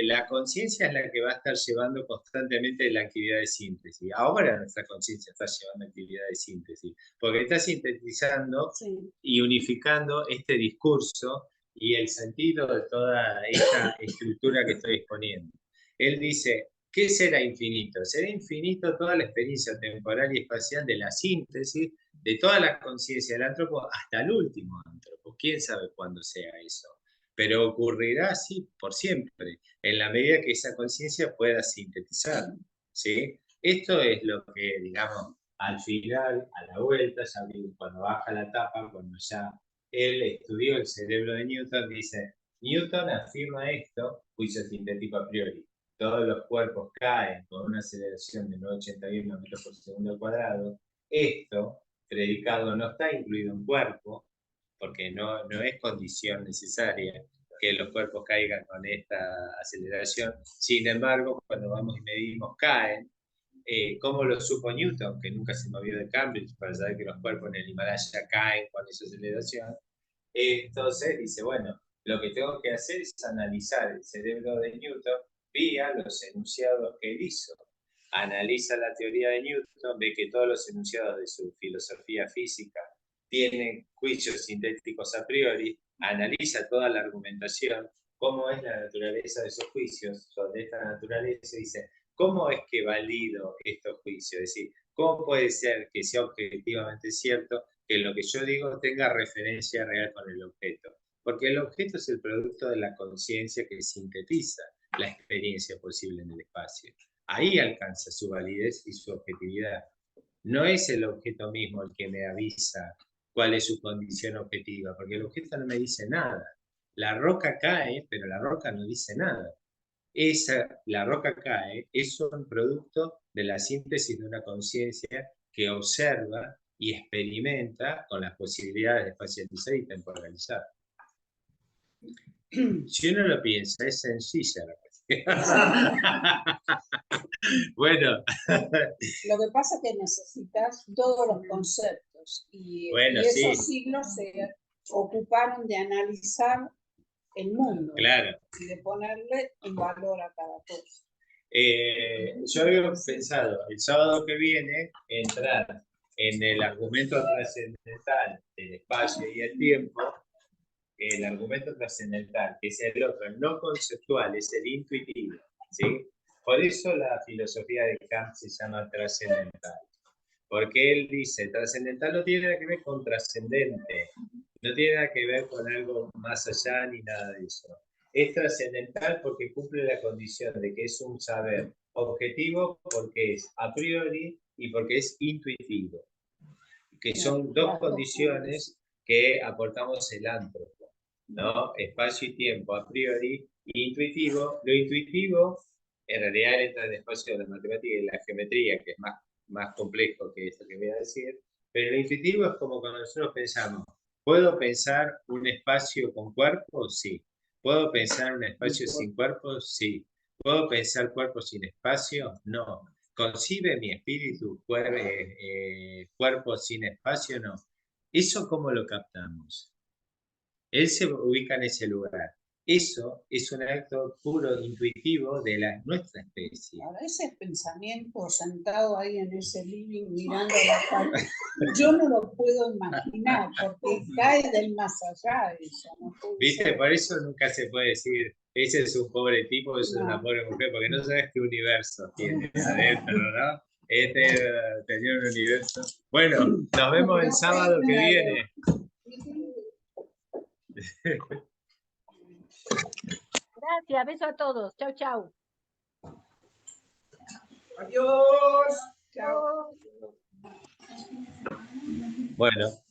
[SPEAKER 1] la conciencia es la que va a estar llevando constantemente la actividad de síntesis. Ahora nuestra conciencia está llevando actividad de síntesis, porque está sintetizando
[SPEAKER 2] sí.
[SPEAKER 1] y unificando este discurso y el sentido de toda esta estructura que estoy exponiendo. Él dice, ¿qué será infinito? Será infinito toda la experiencia temporal y espacial de la síntesis de toda la conciencia del antropo hasta el último antropo. ¿Quién sabe cuándo sea eso? Pero ocurrirá así por siempre, en la medida que esa conciencia pueda sintetizar, ¿sí? Esto es lo que, digamos, al final, a la vuelta, ya cuando baja la tapa, cuando ya él estudió el cerebro de Newton, dice, Newton afirma esto, juicio sintético a priori. Todos los cuerpos caen con una aceleración de 981 metros por segundo al cuadrado. Esto, predicado, no está incluido en cuerpo, porque no es condición necesaria que los cuerpos caigan con esta aceleración. Sin embargo, cuando vamos y medimos, caen. ¿Cómo lo supo Newton? Que nunca se movió de Cambridge para saber que los cuerpos en el Himalaya caen con esa aceleración. Entonces dice, bueno, lo que tengo que hacer es analizar el cerebro de Newton vía los enunciados que él hizo. Analiza la teoría de Newton, ve que todos los enunciados de su filosofía física tienen juicios sintéticos a priori, analiza toda la argumentación, cómo es la naturaleza de esos juicios, sobre esta naturaleza, y dice, ¿cómo es que valido estos juicios? Es decir, ¿cómo puede ser que sea objetivamente cierto que lo que yo digo tenga referencia real con el objeto? Porque el objeto es el producto de la conciencia que sintetiza la experiencia posible en el espacio. Ahí alcanza su validez y su objetividad. No es el objeto mismo el que me avisa cuál es su condición objetiva, porque el objeto no me dice nada. La roca cae, pero la roca no dice nada. La roca cae es un producto de la síntesis de una conciencia que observa y experimenta con las posibilidades de espacializar y temporalizar. Si uno lo piensa, es sencilla la cuestión. Bueno.
[SPEAKER 2] Lo que pasa es que necesitas todos los conceptos y,
[SPEAKER 1] Bueno,
[SPEAKER 2] y esos
[SPEAKER 1] sí.
[SPEAKER 2] siglos se ocuparon de analizar el mundo,
[SPEAKER 1] claro.
[SPEAKER 2] Y de ponerle un valor a cada cosa.
[SPEAKER 1] Yo había pensado el sábado que viene entrar en el argumento trascendental del espacio y el tiempo, el argumento trascendental, que es el otro, el no conceptual, es el intuitivo, ¿sí? Por eso la filosofía de Kant se llama trascendental, porque él dice, trascendental no tiene nada que ver con trascendente, no tiene nada que ver con algo más allá ni nada de eso. Es trascendental porque cumple la condición de que es un saber objetivo, porque es a priori y porque es intuitivo, que son dos condiciones que aportamos el antropo, ¿no? Espacio y tiempo a priori e intuitivo. Lo intuitivo en realidad entra en el espacio de la matemática y la geometría, que es más complejo que esto que voy a decir, pero lo intuitivo es como cuando nosotros pensamos, ¿puedo pensar un espacio con cuerpos? Sí. ¿Puedo pensar un espacio sin cuerpos? Sí. ¿Puedo pensar cuerpos sin espacio? No. ¿Concibe mi espíritu cuerpo sin espacio? No. ¿Eso cómo lo captamos? Él se ubica en ese lugar. Eso es un acto puro intuitivo de nuestra especie.
[SPEAKER 2] Ahora, ese pensamiento sentado ahí en ese living mirando la pared, yo no lo puedo imaginar porque cae del más allá eso. No
[SPEAKER 1] ¿Viste?
[SPEAKER 2] ser.
[SPEAKER 1] Por eso nunca se puede decir, ese es un pobre tipo, esa es una pobre mujer, porque no sabes qué universo tiene adentro, ¿no? Tenía un universo. Bueno, nos vemos el sábado que viene.
[SPEAKER 6] Gracias, beso a todos. Chau, chau.
[SPEAKER 3] Adiós.
[SPEAKER 2] Chao.
[SPEAKER 1] Bueno.